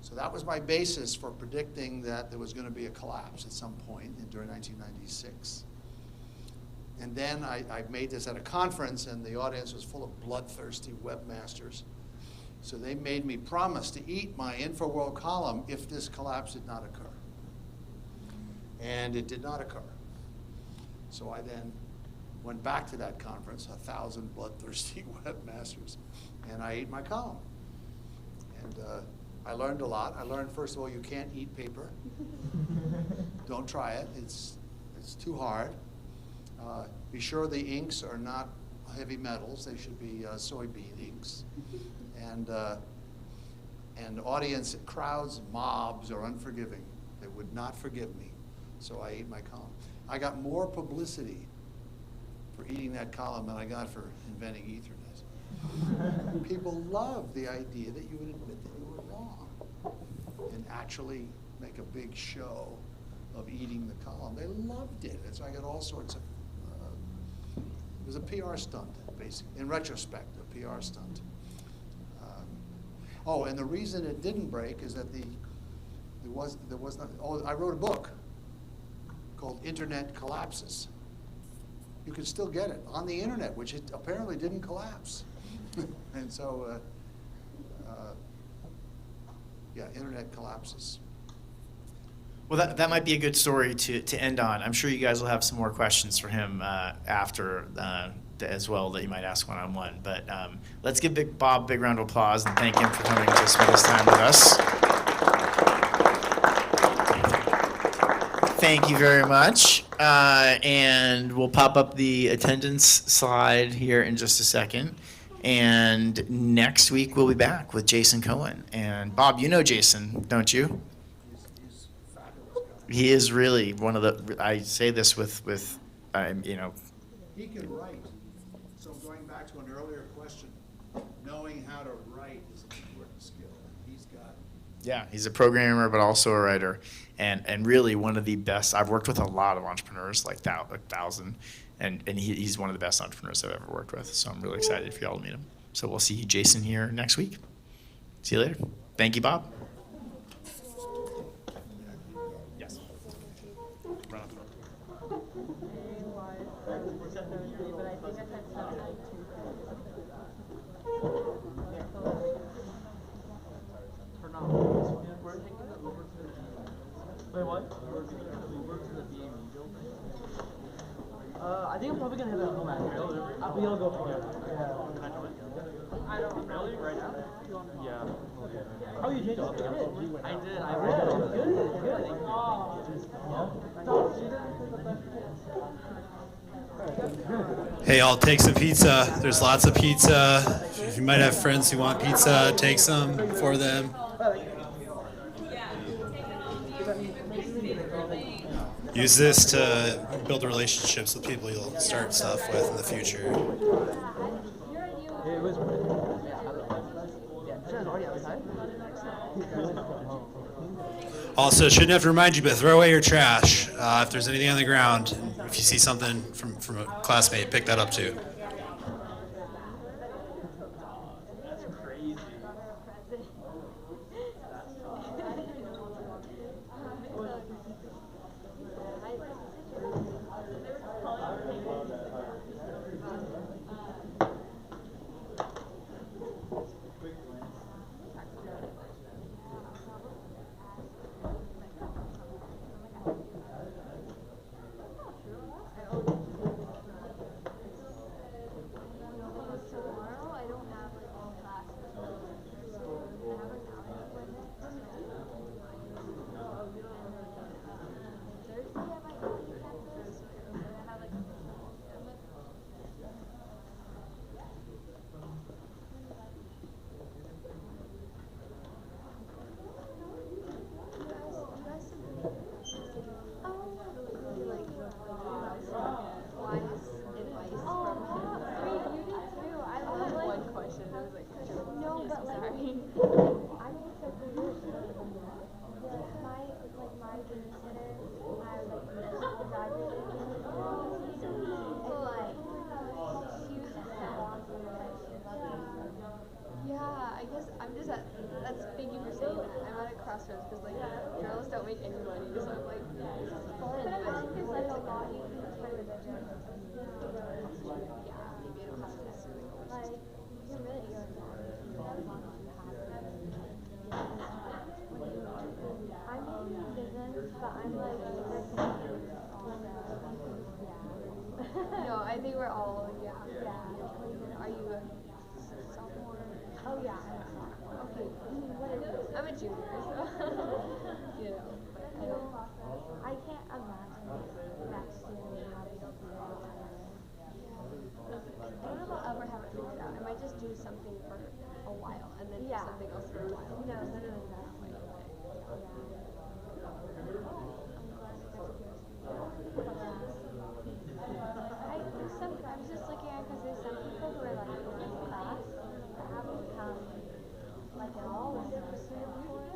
So that was my basis for predicting that there was going to be a collapse at some point during 1996. And then I made this at a conference, and the audience was full of bloodthirsty webmasters. So they made me promise to eat my InfoWorld column if this collapse did not occur. And it did not occur. So I then went back to that conference, 1,000 bloodthirsty webmasters, and I ate my column. And I learned a lot. I learned, first of all, you can't eat paper. Don't try it. It's too hard. Be sure the inks are not heavy metals. They should be soybean inks. And audience, crowds, mobs are unforgiving. They would not forgive me. So I ate my column. I got more publicity for eating that column than I got for inventing Ethernet. People love the idea that you would admit that you were wrong and actually make a big show of eating the column. They loved it. And so I got all sorts of, it was a PR stunt, basically. In retrospect, a PR stunt. And the reason it didn't break is that I wrote a book called Internet Collapses. You can still get it on the internet, which it apparently didn't collapse. And so, Internet Collapses. Well, that might be a good story to end on. I'm sure you guys will have some more questions for him after as well that you might ask one-on-one. But let's give Bob a big round of applause and thank him for coming to spend his time with us. Thank you very much. And we'll pop up the attendance slide here in just a second. And next week we'll be back with Jason Cohen. And Bob, you know Jason, don't you? He is really one of the, I say this with He can write. So going back to an earlier question, knowing how to write Yeah, he's a programmer, but also a writer, and really one of the best. I've worked with a lot of entrepreneurs, like 1,000, and he's one of the best entrepreneurs I've ever worked with. So I'm really excited for y'all to meet him. So we'll see Jason here next week. See you later. Thank you, Bob. Yes. Run up. Wait, what? I think I'm probably gonna hit that home after. We all go for it. Yeah. I don't really right now. Yeah. Oh, you did? I did. I read it. Good. Hey, I'll take some pizza. There's lots of pizza. If you might have friends who want pizza, take some for them. Use this to build relationships with people you'll start stuff with in the future. Also, shouldn't have to remind you, but throw away your trash if there's anything on the ground. And if you see something from a classmate, pick that up too. Yeah, I guess I'm just at, that's, thank you for saying that. I'm at a crossroads because like journalists don't make any money, so I'm like, this is fun, but there's like a lot you can do for religion. Yeah, maybe it'll have to do like, you can really go into I'm in business, but I'm like, no, I think we're all, yeah. Are you a sophomore? Oh yeah, I'm a sophomore. Okay, what is it? I'm a junior, so, you know, but I can't imagine next year how we don't do that. I don't know if I'll ever have it figured out. I might just do something for a while and then do something else for a while. No, literally that way. I was just looking at because there's some people who are like in this class that haven't come like at all when they're before,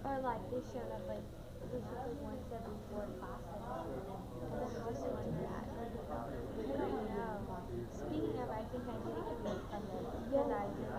or like they showed up like basically once every 4 classes. And then how do you do that? I don't know. Speaking of, I think I need to get this from this because I didn't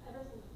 Ever since